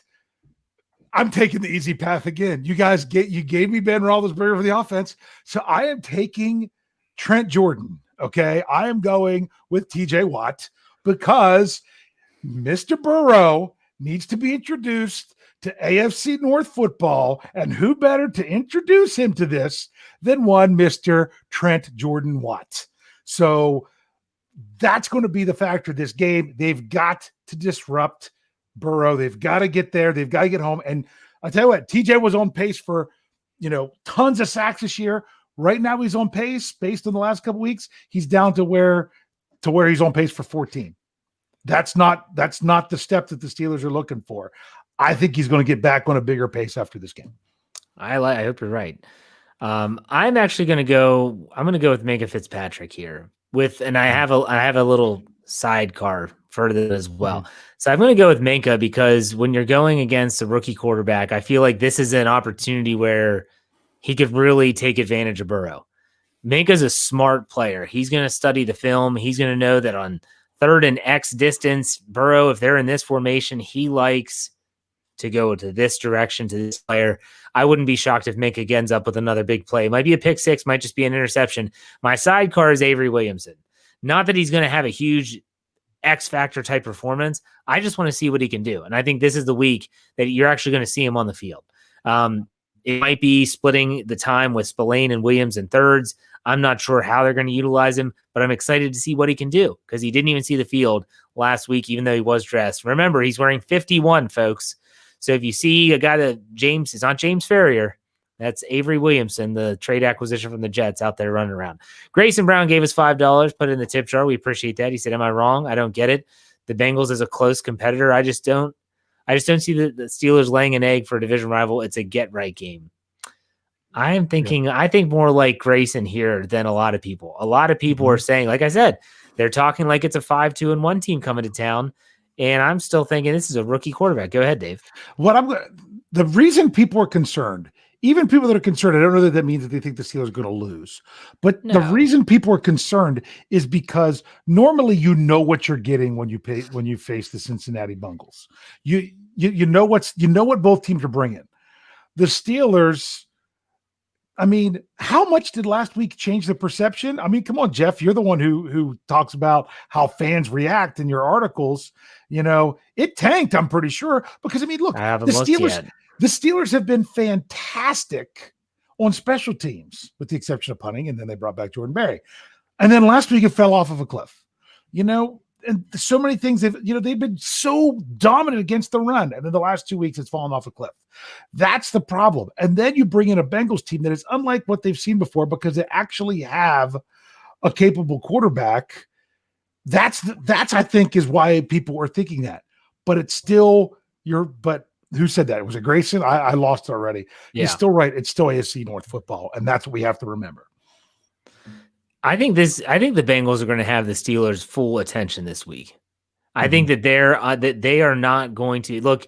I'm taking the easy path again. You guys you gave me Ben Roethlisberger for the offense, so I am taking Trent Jordan. Okay, I am going with T.J. Watt because Mr. Burrow needs to be introduced to AFC North football, and who better to introduce him to this than one Mr. Trent Jordan Watt? So that's going to be the factor of this game. They've got to disrupt Burrow. They've got to get there. They've got to get home. And I'll tell you what, TJ was on pace for, tons of sacks this year. Right now he's on pace based on the last couple weeks. He's down to where he's on pace for 14. That's not the step that the Steelers are looking for. I think he's going to get back on a bigger pace after this game. I hope you're right. I'm actually going to go. I'm going to go with Minkah Fitzpatrick here. I have a little sidecar for this as well. Mm-hmm. So I'm going to go with Minkah because when you're going against a rookie quarterback, I feel like this is an opportunity where he could really take advantage of Burrow. Minkah's a smart player. He's going to study the film. He's going to know that on third and X distance, Burrow, if they're in this formation, he likes to go to this direction, to this player. I wouldn't be shocked if Minkah ends up with another big play. It might be a pick six, might just be an interception. My sidecar is Avery Williamson. Not that he's going to have a huge X factor type performance. I just want to see what he can do. And I think this is the week that you're actually going to see him on the field. It might be splitting the time with Spillane and Williams in thirds. I'm not sure how they're going to utilize him, but I'm excited to see what he can do because he didn't even see the field last week, even though he was dressed. Remember, he's wearing 51, folks. So if you see a guy that is not James Ferrier, that's Avery Williamson, the trade acquisition from the Jets out there running around. Grayson Brown gave us $5, put it in the tip jar. We appreciate that. He said, am I wrong? I don't get it. The Bengals is a close competitor. I just don't see the Steelers laying an egg for a division rival. It's a get right game. I think more like Grayson here than a lot of people. A lot of people are saying, like I said, they're talking like it's a 5-2-1 team coming to town. And I'm still thinking this is a rookie quarterback. Go ahead, Dave. The reason people are concerned, even people that are concerned, I don't know that means that they think the Steelers are going to lose. But the reason people are concerned is because normally you know what you're getting when you face the Cincinnati Bengals. You know what both teams are bringing. The Steelers. I mean, how much did last week change the perception? I mean, come on, Jeff, you're the one who talks about how fans react in your articles. It tanked, I'm pretty sure, because look, the Steelers have been fantastic on special teams, with the exception of punting, and then they brought back Jordan Berry. And then last week it fell off of a cliff. and so many things they've been so dominant against the run, and then the last 2 weeks it's fallen off a cliff. That's the problem. And then you bring in a Bengals team that is unlike what they've seen before because they actually have a capable quarterback. That's I think is why people are thinking that. But it's still but who said that? Was it Grayson? I lost it already. Yeah. He's still right. It's still AFC North football, and that's what we have to remember. I think the Bengals are going to have the Steelers' full attention this week. I think that they are not going to look.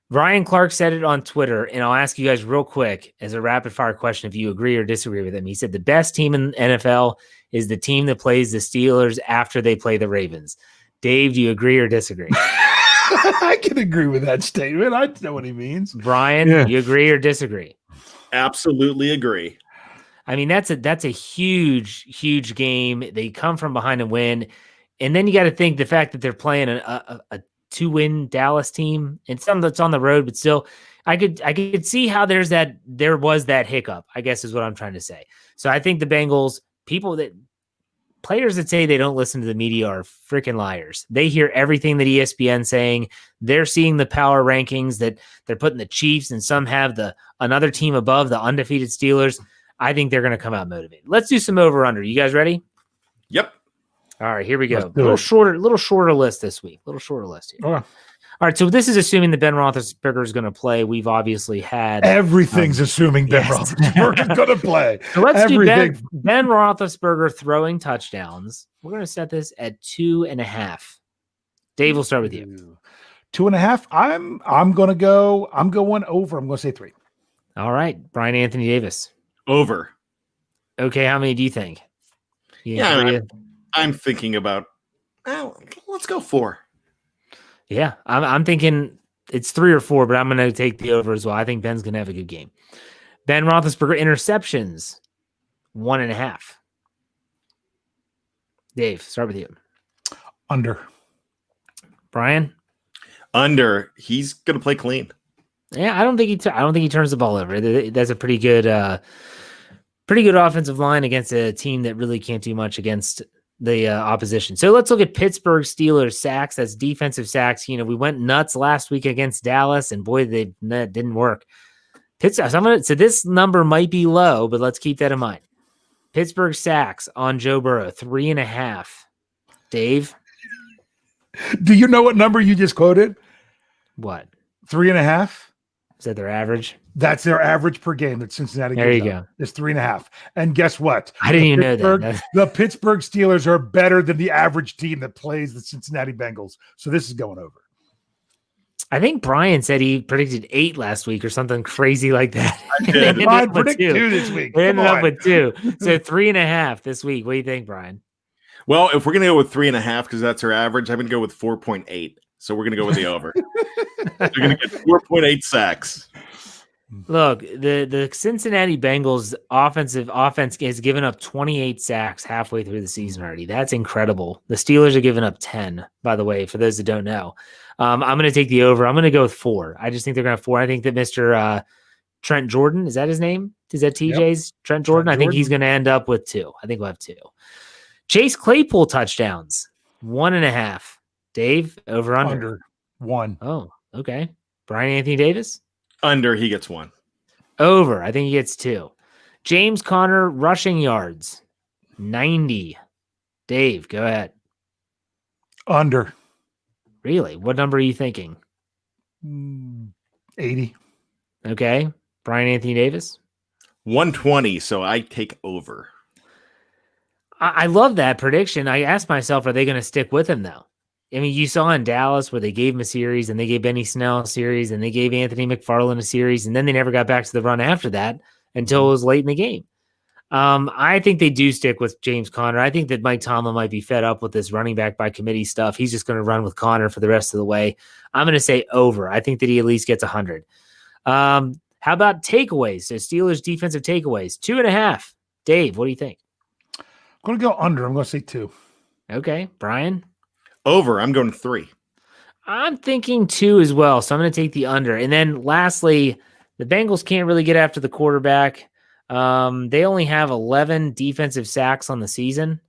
Ryan Clark said it on Twitter, and I'll ask you guys real quick as a rapid fire question if you agree or disagree with him. He said the best team in NFL is the team that plays the Steelers after they play the Ravens. Dave, do you agree or disagree? I can agree with that statement. I know what he means. Brian, you agree or disagree? Absolutely agree. I mean, that's a huge, huge game. They come from behind and win. And then you got to think the fact that they're playing a 2-win Dallas team and some that's on the road, but still I could see how there was that hiccup, I guess is what I'm trying to say. So I think the Bengals, players that say they don't listen to the media are freaking liars. They hear everything that ESPN's saying. They're seeing the power rankings that they're putting the Chiefs and some have another team above the undefeated Steelers. I think they're going to come out motivated. Let's do some over-under. You guys ready? Yep. All right, here we go. Little shorter list this week. Little shorter list here. Okay. All right, so this is assuming that Ben Roethlisberger is going to play. We've obviously had everything's assuming Ben Roethlisberger is going to play. So let's do Ben Roethlisberger throwing touchdowns. We're going to set this at 2.5. Dave, we'll start with you. 2.5. I'm going over. I'm going to say 3. All right, Brian Anthony Davis. Over. Okay, how many do you think? I'm thinking about. Let's go 4. Yeah, I'm thinking it's 3 or 4, but I'm going to take the over as well. I think Ben's going to have a good game. Ben Roethlisberger interceptions, 1.5. Dave, start with you. Under. Brian. Under. He's going to play clean. Yeah, I don't think he turns the ball over. That's a pretty good offensive line against a team that really can't do much against the opposition. So let's look at Pittsburgh Steelers sacks. That's defensive sacks. We went nuts last week against Dallas, and boy, that didn't work. So this number might be low, but let's keep that in mind. Pittsburgh sacks on Joe Burrow, 3.5. Dave? Do you know what number you just quoted? What? 3.5? Is that their average? That's their average per game that Cincinnati there you go. It's 3.5. And guess what? I didn't even know that. The Pittsburgh Steelers are better than the average team that plays the Cincinnati Bengals. So this is going over. I think Brian said he predicted 8 last week or something crazy like that. I predicted 2 this week. They ended up with 2. So 3.5 this week. What do you think, Brian? Well, if we're going to go with 3.5 because that's our average, I'm going to go with 4.8. So we're going to go with the over. They're going to get 4.8 sacks. Look, the Cincinnati Bengals offense has given up 28 sacks halfway through the season already. That's incredible. The Steelers are giving up 10, by the way, for those that don't know. I'm going to take the over. I'm going to go with 4. I just think they're going to have 4. I think that Mr. Trent Jordan, is that his name? Is that TJ's? Yep. Trent Jordan? I think he's going to end up with 2. I think we'll have 2. Chase Claypool touchdowns, 1.5. Dave, over under? Under 1. Oh, okay. Brian Anthony Davis? Under, he gets 1. Over, I think he gets 2. James Conner rushing yards, 90. Dave, go ahead. Under. Really? What number are you thinking? 80. Okay. Brian Anthony Davis? 120, so I take over. I love that prediction. I asked myself, are they going to stick with him, though? I mean, you saw in Dallas where they gave him a series and they gave Benny Snell a series and they gave Anthony McFarland a series, and then they never got back to the run after that until it was late in the game. I think they do stick with James Conner. I think that Mike Tomlin might be fed up with this running back by committee stuff. He's just going to run with Conner for the rest of the way. I'm going to say over. I think that he at least gets 100. How about takeaways? So Steelers defensive takeaways, 2.5. Dave, what do you think? I'm going to go under. I'm going to say 2. Okay. Brian? Over. I'm going 3. I'm thinking 2 as well, so I'm going to take the under. And then lastly, the Bengals can't really get after the quarterback. They only have 11 defensive sacks on the season.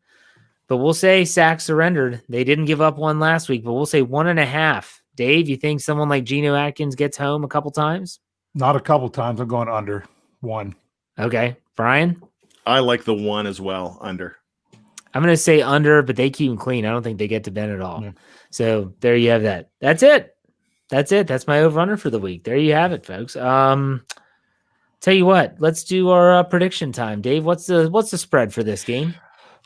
but we'll say sacks surrendered. They didn't give up one last week, but we'll say 1.5. Dave, you think someone like Geno Atkins gets home a couple times? Not a couple times. I'm going under 1. Okay. Bryan? I like the 1 as well, under. I'm going to say under, but they keep them clean. I don't think they get to Ben at all. Yeah. So there you have that. That's it. That's my over-under for the week. There you have it, folks. Tell you what, let's do our prediction time. Dave, what's the spread for this game?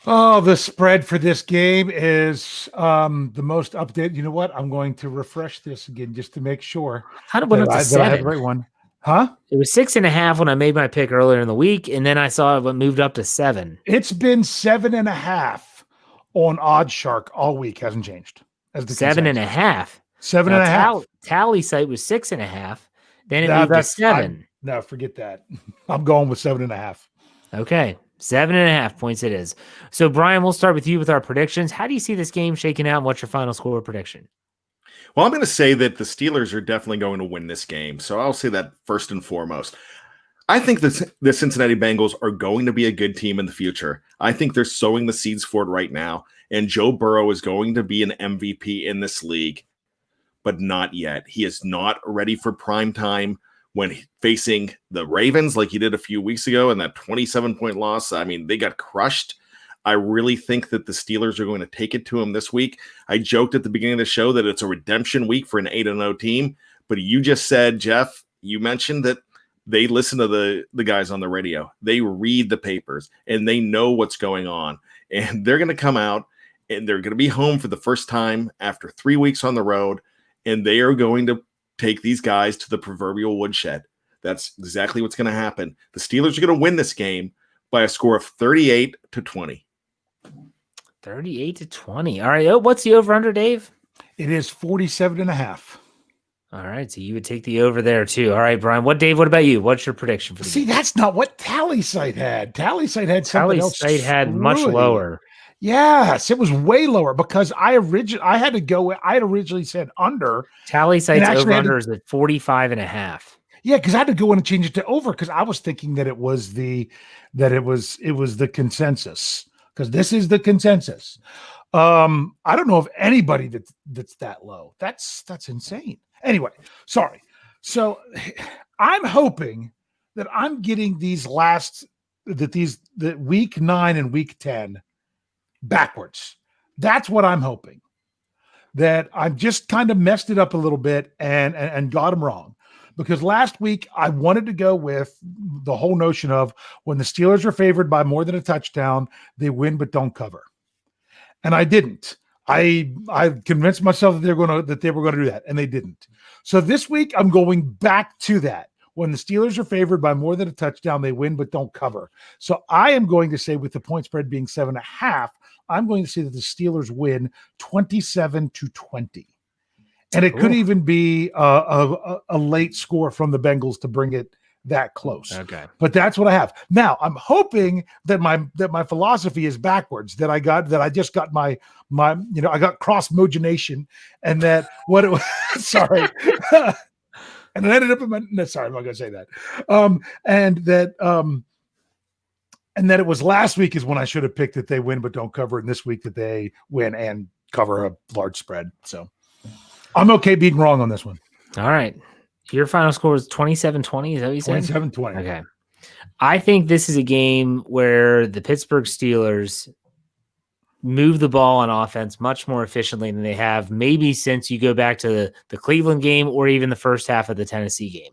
Oh, the spread for this game is the most updated. You know what? I'm going to refresh this again just to make sure. How did it went up to 7? I had the right one. Huh? It was 6.5 when I made my pick earlier in the week, and then I saw it moved up to 7. It's been 7.5 on Odd Shark all week. Hasn't changed. As the 7.5. 7.5. Tally site was 6.5. Then it moved to 7. No, forget that. I'm going with 7.5. Okay. 7.5 points it is. So, Bryan, we'll start with you with our predictions. How do you see this game shaking out, and what's your final score prediction? Well, I'm going to say that the Steelers are definitely going to win this game. So I'll say that first and foremost. I think the Cincinnati Bengals are going to be a good team in the future. I think they're sowing the seeds for it right now. And Joe Burrow is going to be an MVP in this league, but not yet. He is not ready for prime time when facing the Ravens like he did a few weeks ago, and that 27-point loss. I mean, they got crushed. I really think that the Steelers are going to take it to him this week. I joked at the beginning of the show that it's a redemption week for an 8-0 team, but you just said, Jeff, you mentioned that they listen to the guys on the radio. They read the papers, and they know what's going on. And they're going to come out, and they're going to be home for the first time after 3 weeks on the road, and they are going to take these guys to the proverbial woodshed. That's exactly what's going to happen. The Steelers are going to win this game by a score of 38-20. 38-20. All right. What's the over-under, Dave? It is 47.5. All right. So you would take the over there, too. All right, Bryan. What about you? What's your prediction for the game? That's not what Tally Site had. Tally Site had something else. Tally Site had much lower. Yes, it was way lower because I had originally said under. Tally Site's over-under is at 45.5. Yeah, because I had to go in and change it to over because I was thinking that it was the consensus. Because this is the consensus. I don't know of anybody that's that low. That's insane. Anyway, sorry. So I'm hoping that I'm getting the week 9 and week 10 backwards. That's what I'm hoping. That I've just kind of messed it up a little bit and got them wrong. Because last week I wanted to go with the whole notion of when the Steelers are favored by more than a touchdown, they win but don't cover. And I didn't. I convinced myself that they were going to do that, and they didn't. So this week I'm going back to that. When the Steelers are favored by more than a touchdown, they win but don't cover. So I am going to say, with the point spread being 7.5, I'm going to say that the Steelers win 27-20. And it could even be a late score from the Bengals to bring it that close. Okay. But that's what I have. Now, I'm hoping that my philosophy is backwards, that I just got my I got cross-mogenation, and that what it was sorry. And it ended up in my sorry, I'm not gonna say that. And that it was last week is when I should have picked that they win but don't cover, and this week that they win and cover a large spread. So I'm okay being wrong on this one. All right. Your final score is 27-20. Is that what you said? 27-20. Okay. I think this is a game where the Pittsburgh Steelers move the ball on offense much more efficiently than they have maybe since you go back to the Cleveland game or even the first half of the Tennessee game.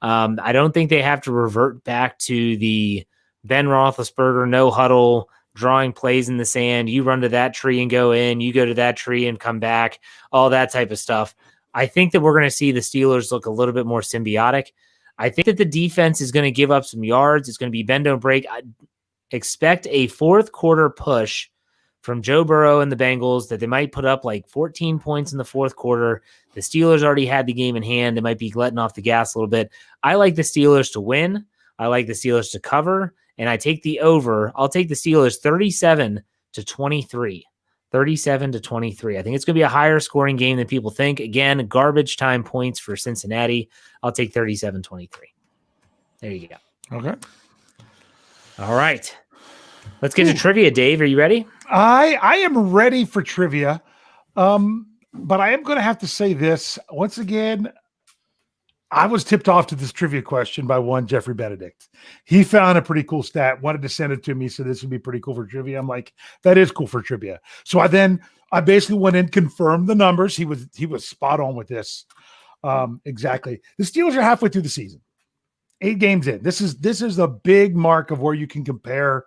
I don't think they have to revert back to the Ben Roethlisberger no huddle, drawing plays in the sand. You run to that tree and go in. You go to that tree and come back. All that type of stuff. I think that we're going to see the Steelers look a little bit more symbiotic. I think that the defense is going to give up some yards. It's going to be bend, don't break. I expect a fourth quarter push from Joe Burrow and the Bengals that they might put up like 14 points in the fourth quarter. The Steelers already had the game in hand. They might be letting off the gas a little bit. I like the Steelers to win. I like the Steelers to cover. And I take the over. I'll take the Steelers 37-23. 37-23. I think it's going to be a higher scoring game than people think. Again, garbage time points for Cincinnati. I'll take 37-23. There you go. Okay. All right. Let's get to trivia. Dave, are you ready? I am ready for trivia. But I am going to have to say this once again. I was tipped off to this trivia question by one Jeffrey Benedict. He found a pretty cool stat, wanted to send it to me, so this would be pretty cool for trivia. I'm like, that is cool for trivia. So I basically went in, confirmed the numbers. He was spot on with this. Exactly. The Steelers are halfway through the season, 8 games in. This is a big mark of where you can compare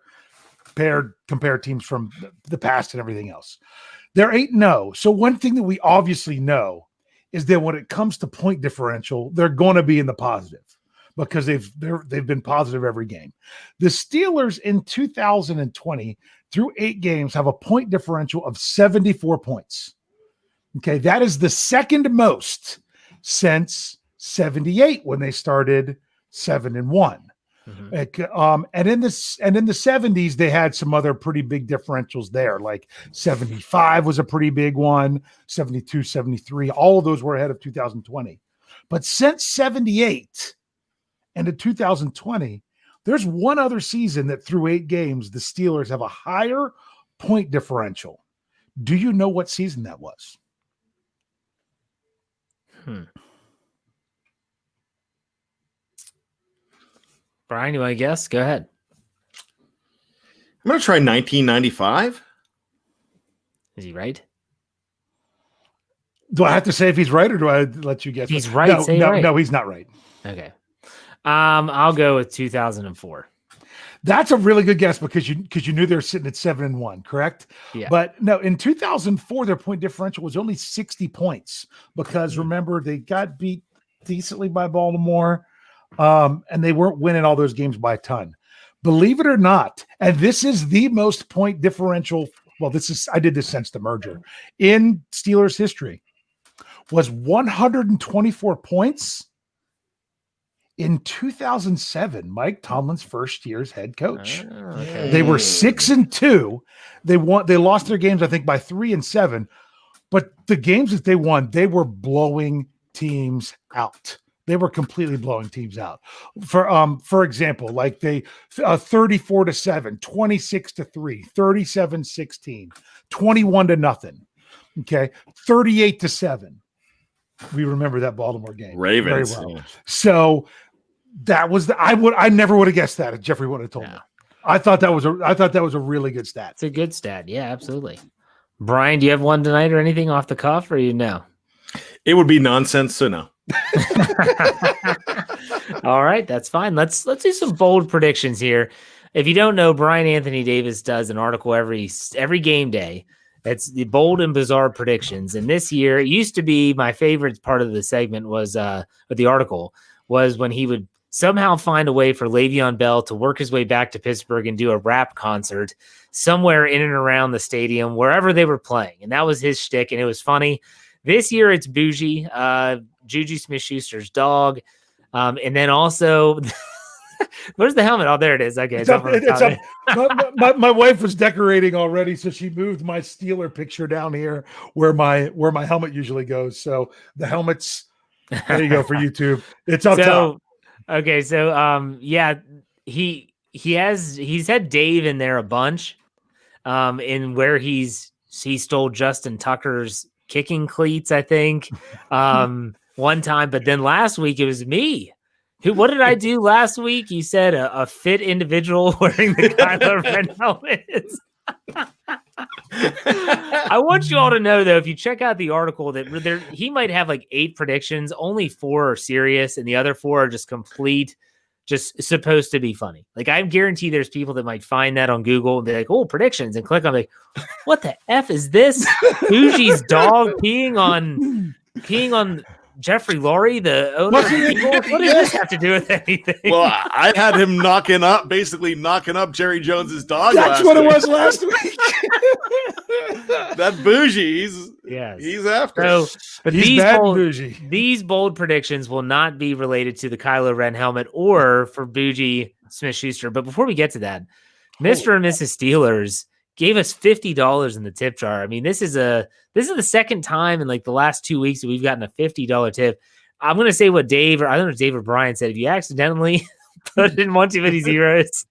teams from the past and everything else. They're 8-0. So one thing that we obviously know is that when it comes to point differential, they're going to be in the positive because they've been positive every game. The Steelers in 2020 through 8 games have a point differential of 74 points. Okay, that is the second most since 78 when they started 7-1. Mm-hmm. And in the 70s, they had some other pretty big differentials there. Like 75 was a pretty big one, 72, 73. All of those were ahead of 2020. But since 78 and to 2020, there's one other season that through 8 games, the Steelers have a higher point differential. Do you know what season that was? Bryan, you want to guess? Go ahead. I'm going to try 1995. Is he right? Do I have to say if he's right or do I let you guess? He's right. No, he's not right. Okay. I'll go with 2004. That's a really good guess because you knew they were sitting at 7-1, correct? Yeah. But no, in 2004, their point differential was only 60 points because remember they got beat decently by Baltimore. And they weren't winning all those games by a ton. Believe it or not, and this is the most point differential. Well, I did this since the merger in Steelers history, was 124 points in 2007, Mike Tomlin's first year as head coach. Okay. They were 6-2. They lost their games, I think, by 3 and 7. But the games that they won, they were blowing teams out. They were completely blowing teams out. For example, like they 34-7, 26-3, 37-16, 21-0. Okay, 38-7. We remember that Baltimore game Ravens. very well. Yeah. So that was I never would have guessed that if Jeffrey would have told me. I thought that was a really good stat. It's a good stat. Yeah, absolutely. Bryan, do you have one tonight or anything off the cuff, or you know? It would be nonsense, so no. All right, that's fine. Let's do some bold predictions here. If you don't know, Bryan Anthony Davis does an article every game day. That's the bold and bizarre predictions. And this year, it used to be my favorite part of the segment was the article was when he would somehow find a way for Le'Veon Bell to work his way back to Pittsburgh and do a rap concert somewhere in and around the stadium, wherever they were playing. And that was his shtick, and it was funny. This year, it's Bougie, Juju Smith-Schuster's dog. And then also, where's the helmet? Oh, there it is. Okay. It's up. My wife was decorating already, so she moved my Steeler picture down here where my helmet usually goes. So the helmet's, there you go for YouTube. It's up top. Okay. So, yeah, he's had Dave in there a bunch, in where he stole Justin Tucker's kicking cleats, I think, one time. But then last week it was me. What did I do last week? You said a fit individual wearing the Kylo Ren helmets. I want you all to know, though, if you check out the article, that he might have like 8 predictions. Only 4 are serious, and the other 4 are just complete, just supposed to be funny. Like, I guarantee there's people that might find that on Google and be like, "Oh, predictions," and click on like, "What the F is this? Bougie's dog peeing on Jeffrey Lurie, the owner. What does this have to do with anything?" Well, I had him knocking up Jerry Jones's dog. That's what it was last week. That Bougie, he's after. So, but these bold predictions will not be related to the Kylo Ren helmet or for Bougie Smith-Schuster. But before we get to that, Mr. and Mrs. Steelers gave us $50 in the tip jar. I mean, this is the second time in like the last 2 weeks that we've gotten a $50 tip. I'm going to say what Dave, or I don't know if Dave or Bryan said. If you accidentally put in one too many zeros,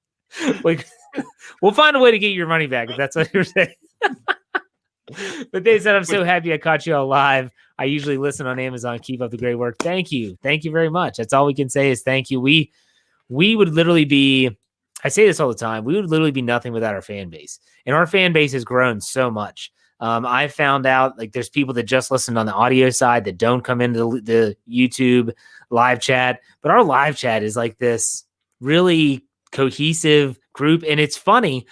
like We'll find a way to get your money back if that's what you're saying. But they said, I'm so happy I caught you all live. I usually listen on Amazon. Keep up the great work. Thank you. Thank you very much. That's all we can say is thank you. We would literally be, I say this all the time, we would literally be nothing without our fan base. And our fan base has grown so much. I found out like there's people that just listen on the audio side that don't come into the YouTube live chat. But our live chat is like this really cohesive group. And it's funny.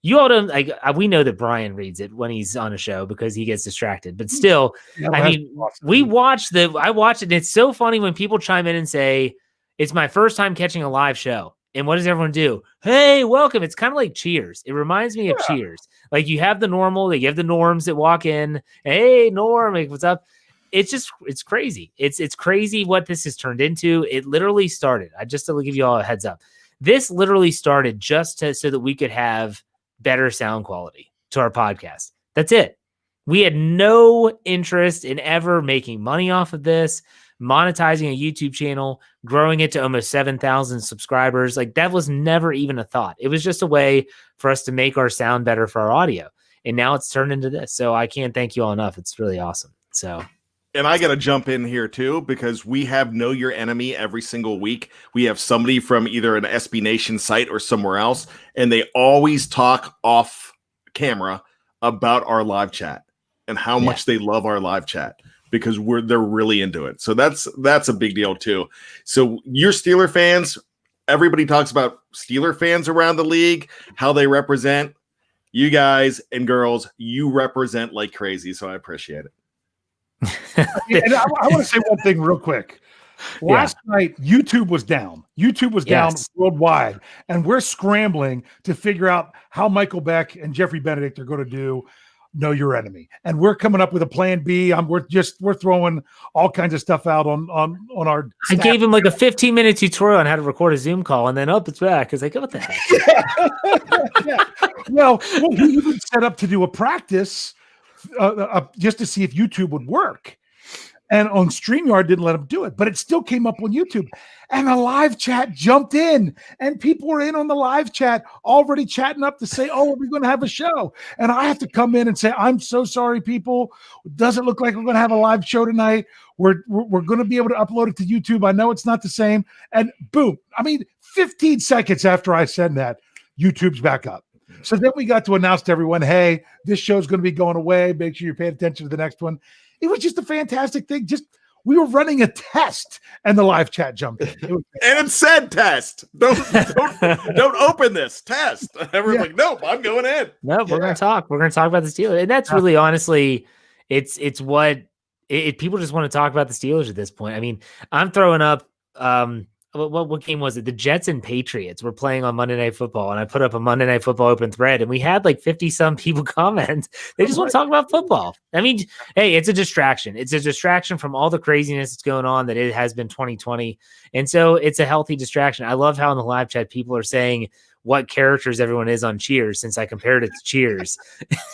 You all don't like. We know that Bryan reads it when he's on a show because he gets distracted. But still, I mean, I watch it. And it's so funny when people chime in and say, "It's my first time catching a live show." And what does everyone do? Hey, welcome. It's kind of like Cheers. It reminds me of Cheers. Like you have the normal, you have the norms that walk in. Hey, Norm, like, what's up? It's crazy. It's crazy what this has turned into. It literally started. Just to give you all a heads up. This literally started just so that we could have better sound quality to our podcast. That's it. We had no interest in ever making money off of this, monetizing a YouTube channel, growing it to almost 7,000 subscribers. Like that was never even a thought. It was just a way for us to make our sound better for our audio. And now it's turned into this. So I can't thank you all enough. It's really awesome. So. And I got to jump in here too, because we have Know Your Enemy every single week. We have somebody from either an SB Nation site or somewhere else, and they always talk off camera about our live chat and how much they love our live chat because they're really into it. So that's a big deal too. So you're Steeler fans. Everybody talks about Steeler fans around the league, how they represent. You guys and girls, you represent like crazy. So I appreciate it. And I want to say one thing real quick. Last night, YouTube was down. YouTube was down worldwide, and we're scrambling to figure out how Michael Beck and Jeffrey Benedict are going to do Know Your Enemy, and we're coming up with a plan B. We're throwing all kinds of stuff out on our. I gave him like a 15-minute tutorial on how to record a Zoom call, and then it's back. It's like, what the heck? Well, he even set up to do a practice. Just to see if YouTube would work. And on StreamYard didn't let him do it, but it still came up on YouTube. And the live chat jumped in, and people were in on the live chat already chatting up to say, oh, are we going to have a show? And I have to come in and say, I'm so sorry, people. It doesn't look like we're going to have a live show tonight. We're going to be able to upload it to YouTube. I know it's not the same. And boom. I mean, 15 seconds after I said that, YouTube's back up. So then we got to announce to everyone, hey, this show's going to be going away. Make sure you're paying attention to the next one. It was just a fantastic thing. We were running a test, and the live chat jumped in. And it said test. Don't open this test. Everyone's like, nope, I'm going in. Nope, we're going to talk. We're going to talk about the Steelers. And that's really, honestly, it's what people just want to talk about the Steelers at this point. I mean, I'm throwing up what game was it? The Jets and Patriots were playing on Monday Night Football, and I put up a Monday Night Football open thread, and we had like 50-some people comment. They just want to talk about football. I mean, hey, it's a distraction. It's a distraction from all the craziness that's going on that it has been 2020, and so it's a healthy distraction. I love how in the live chat people are saying what characters everyone is on Cheers since I compared it to Cheers.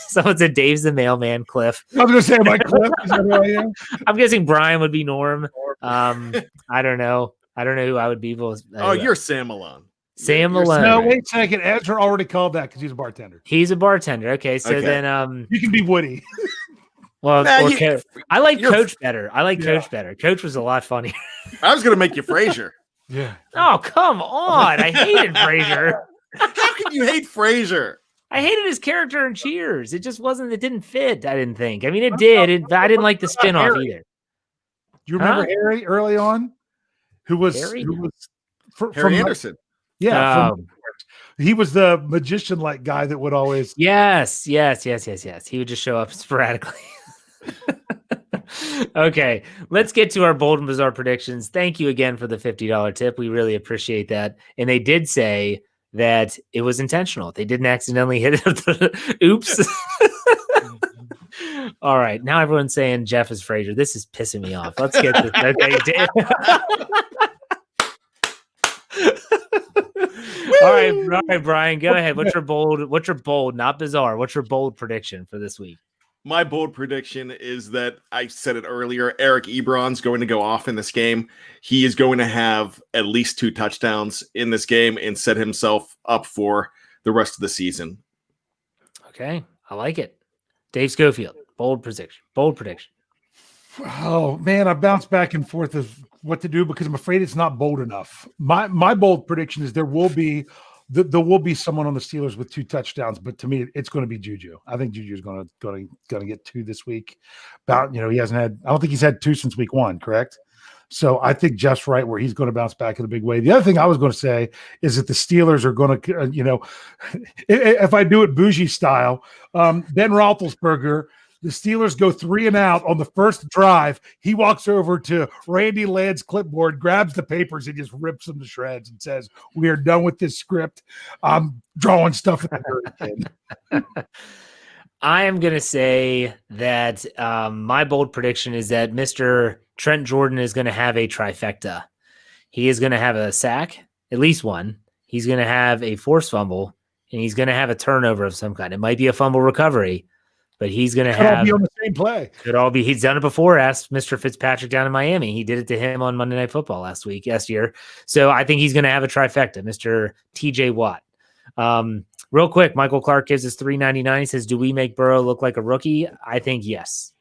Someone said Dave's the mailman, Cliff. I was going to say, my Cliff. Is that who I am? I'm guessing Bryan would be Norm. I don't know. I don't know who I would be. You're Sam Malone. Sam Malone. No, wait a second. Ezra already called that because he's a bartender. He's a bartender. Okay, so then you can be Woody. Well, I like Coach better. Coach better. Coach was a lot funnier. I was going to make you Frasier. Yeah. Oh, come on. I hated Frasier. How can you hate Frasier? I hated his character in Cheers. It just wasn't. It didn't fit. I didn't think. I mean, it did. I didn't like the spinoff either. Do you remember Harry early on? Who was Harry Anderson? Yeah, he was the magician-like guy that would always. Yes. He would just show up sporadically. Okay, let's get to our bold and bizarre predictions. Thank you again for the $50 tip. We really appreciate that. And they did say that it was intentional. They didn't accidentally hit it. Oops. All right, now everyone's saying Jeff is Frasier. This is pissing me off. Let's get this. Okay. All right, Bryan, go ahead. What's your bold, not bizarre? What's your bold prediction for this week? My bold prediction is that I said it earlier. Eric Ebron's going to go off in this game. He is going to have at least 2 touchdowns in this game and set himself up for the rest of the season. Okay, I like it. Dave Schofield, bold prediction. Oh man, I bounce back and forth of what to do because I'm afraid it's not bold enough. My bold prediction is there will be someone on the Steelers with 2 touchdowns, but to me, it's going to be Juju. I think Juju is going to get 2 this week. He hasn't had. I don't think he's had 2 since week 1. Correct. So I think Jeff's right where he's going to bounce back in a big way. The other thing I was going to say is that the Steelers are going to, if I do it bougie style, Ben Roethlisberger. The Steelers go 3 and out on the first drive. He walks over to Randy Land's clipboard, grabs the papers, and just rips them to shreds and says, "We are done with this script. I'm drawing stuff at the very end." I am going to say that my bold prediction is that Mr. Trent Jordan is going to have a trifecta. He is going to have a sack, at least one. He's going to have a forced fumble, and he's going to have a turnover of some kind. It might be a fumble recovery. But he's going to have all be on the same play. Could all be. He's done it before. Ask Mr. Fitzpatrick down in Miami. He did it to him on Monday Night Football last year. So I think he's going to have a trifecta. Mr. TJ Watt. Real quick, Michael Clark gives us $3.99. He says, "Do we make Burrow look like a rookie?" I think yes.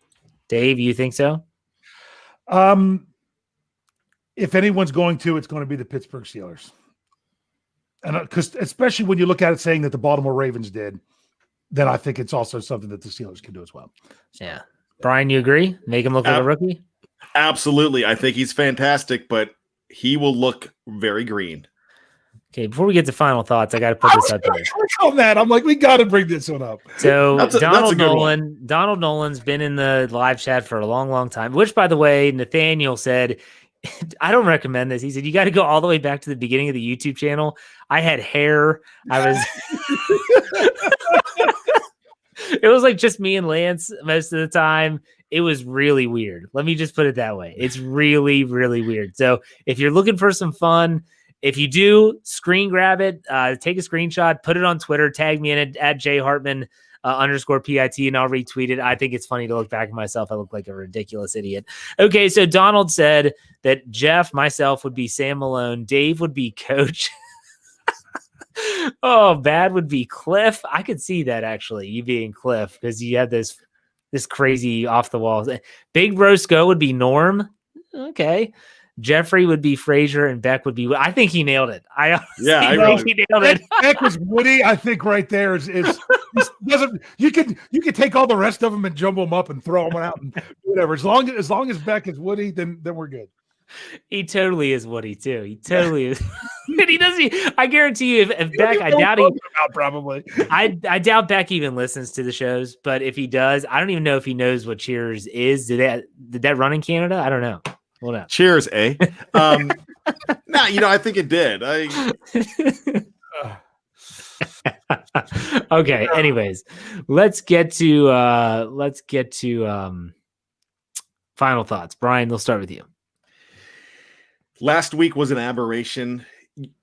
Dave, you think so? If anyone's going to, it's going to be the Pittsburgh Steelers, and because especially when you look at it, saying that the Baltimore Ravens did. Then I think it's also something that the Steelers can do as well. Yeah. Bryan, you agree? Make him look like a rookie? Absolutely. I think he's fantastic, but he will look very green. Okay, before we get to final thoughts, I got to put this out there. On that, I'm like, we got to bring this one up. So Donald Nolan's been in the live chat for a long, long time, which, by the way, Nathaniel said, I don't recommend this. He said, you got to go all the way back to the beginning of the YouTube channel. I had hair. It was like just me and Lance most of the time. It was really weird. Let me just put it that way. It's really, really weird. So if you're looking for some fun, if you do, screen grab it, take a screenshot, put it on Twitter, tag me in it at @jhartman _PIT, and I'll retweet it. I think it's funny to look back at myself. I look like a ridiculous idiot. Okay, so Donald said that Jeff, myself, would be Sam Malone. Dave would be Coach. Oh, Bad would be Cliff. I could see that, actually, you being Cliff, because you have this crazy off the walls. Big Roscoe would be Norm. Okay. Jeffrey would be Frazier, and Beck would be. I think he nailed it. I think he nailed it. Beck was Woody. I think right there is doesn't. You could take all the rest of them and jumble them up and throw them out and whatever. As long as Beck is Woody, then we're good. He totally is Woody too. He totally is. And he doesn't. I guarantee you, if Beck, I doubt he probably. I doubt Beck even listens to the shows. But if he does, I don't even know if he knows what Cheers is. Did that run in Canada? I don't know. Hold on. Cheers, eh? No, I think it did. Okay. Anyways, let's get to final thoughts. Bryan, we'll start with you. Last week was an aberration.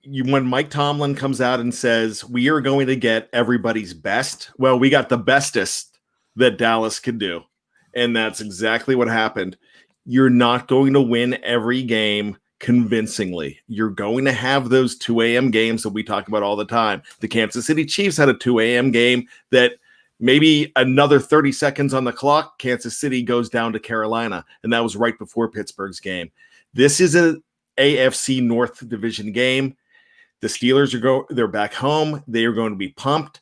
When Mike Tomlin comes out and says, we are going to get everybody's best, well, we got the bestest that Dallas could do. And that's exactly what happened. You're not going to win every game convincingly. You're going to have those 2 a.m. games that we talk about all the time. The Kansas City Chiefs had a 2 a.m. game that maybe another 30 seconds on the clock, Kansas City goes down to Carolina, and that was right before Pittsburgh's game. This is an AFC North division game. The Steelers they're back home. They are going to be pumped.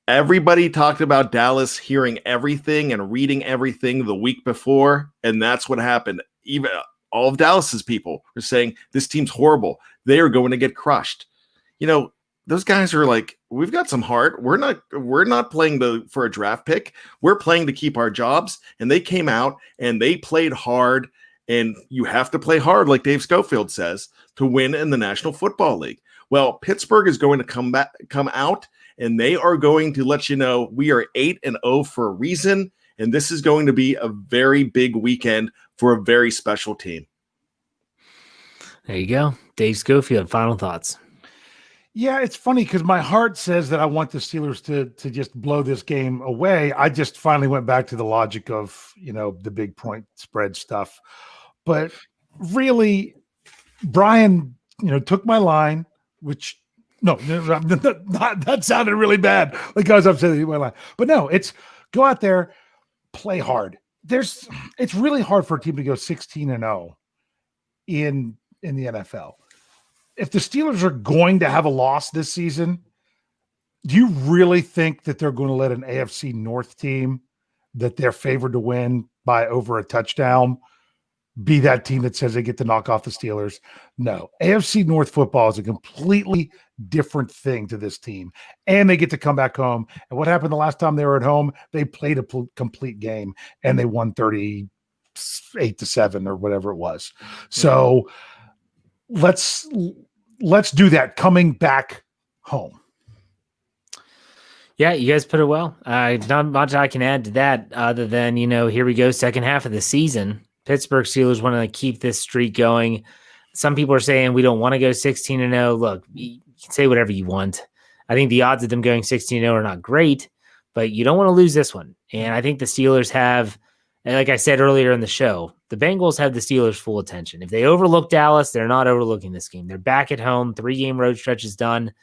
Everybody talked about Dallas hearing everything and reading everything the week before, and that's what happened. Even all of Dallas's people are saying this team's horrible. They are going to get crushed. Those guys are like, we've got some heart. We're not playing for a draft pick. We're playing to keep our jobs. And they came out and they played hard. And you have to play hard, like Dave Schofield says, to win in the National Football League. Well, Pittsburgh is going to come out, and they are going to let you know we are 8-0 for a reason, and this is going to be a very big weekend for a very special team. There you go. Dave Schofield, final thoughts. Yeah, it's funny because my heart says that I want the Steelers to just blow this game away. I just finally went back to the logic of, the big point spread stuff. But really, Bryan, took my line, which No, that sounded really bad because I'm saying, but no, it's go out there, play hard. It's really hard for a team to go 16-0 in the NFL. If the Steelers are going to have a loss this season, do you really think that they're going to let an AFC North team that they're favored to win by over a touchdown be that team that says they get to knock off the Steelers? No. AFC North football is a completely different thing to this team, and they get to come back home. And what happened the last time they were at home? They played a complete game, and they won 38-7 or whatever it was. So let's do that coming back home. Yeah, you guys put it well. Not much I can add to that other than, here we go, second half of the season. Pittsburgh Steelers want to keep this streak going. Some people are saying we don't want to go 16-0. Look, you can say whatever you want. I think the odds of them going 16-0 are not great, but you don't want to lose this one. And I think the Steelers have, like I said earlier in the show, the Bengals have the Steelers' full attention. If they overlook Dallas, they're not overlooking this game. They're back at home. 3-game road stretch is done.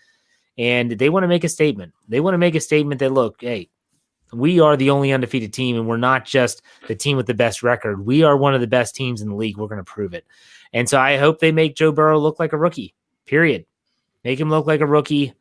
And they want to make a statement. They want to make a statement that, look, hey, we are the only undefeated team, and we're not just the team with the best record. We are one of the best teams in the league. We're going to prove it. And so I hope they make Joe Burrow look like a rookie, period. Make him look like a rookie.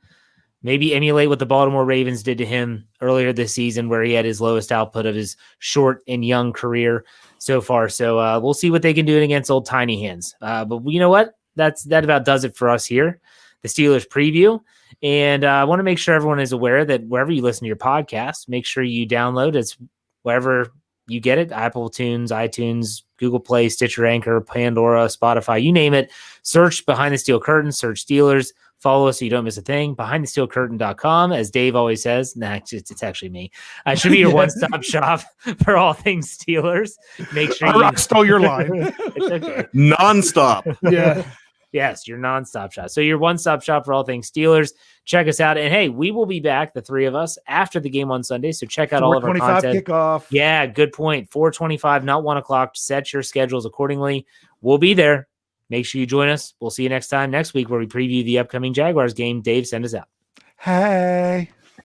Maybe emulate what the Baltimore Ravens did to him earlier this season, where he had his lowest output of his short and young career so far. So we'll see what they can do against old tiny hands. But you know what? That about does it for us here. The Steelers preview. And I want to make sure everyone is aware that wherever you listen to your podcast, make sure you download it wherever you get it, Apple Tunes, iTunes, Google Play, Stitcher, Anchor, Pandora, Spotify, you name it. Search Behind the Steel Curtain, search Steelers. Follow us so you don't miss a thing. BehindTheSteelCurtain.com, as Dave always says. Nah, it's actually me. I should be your one-stop shop for all things Steelers. Make sure I stole your line. It's okay. Nonstop. Yeah. Yes, your nonstop shop. So your one-stop shop for all things Steelers. Check us out. And hey, we will be back, the three of us, after the game on Sunday. So check out all of our content. Kickoff. Yeah, good point. 4:25, not 1 o'clock. Set your schedules accordingly. We'll be there. Make sure you join us. We'll see you next time next week where we preview the upcoming Jaguars game. Dave, send us out. Hey.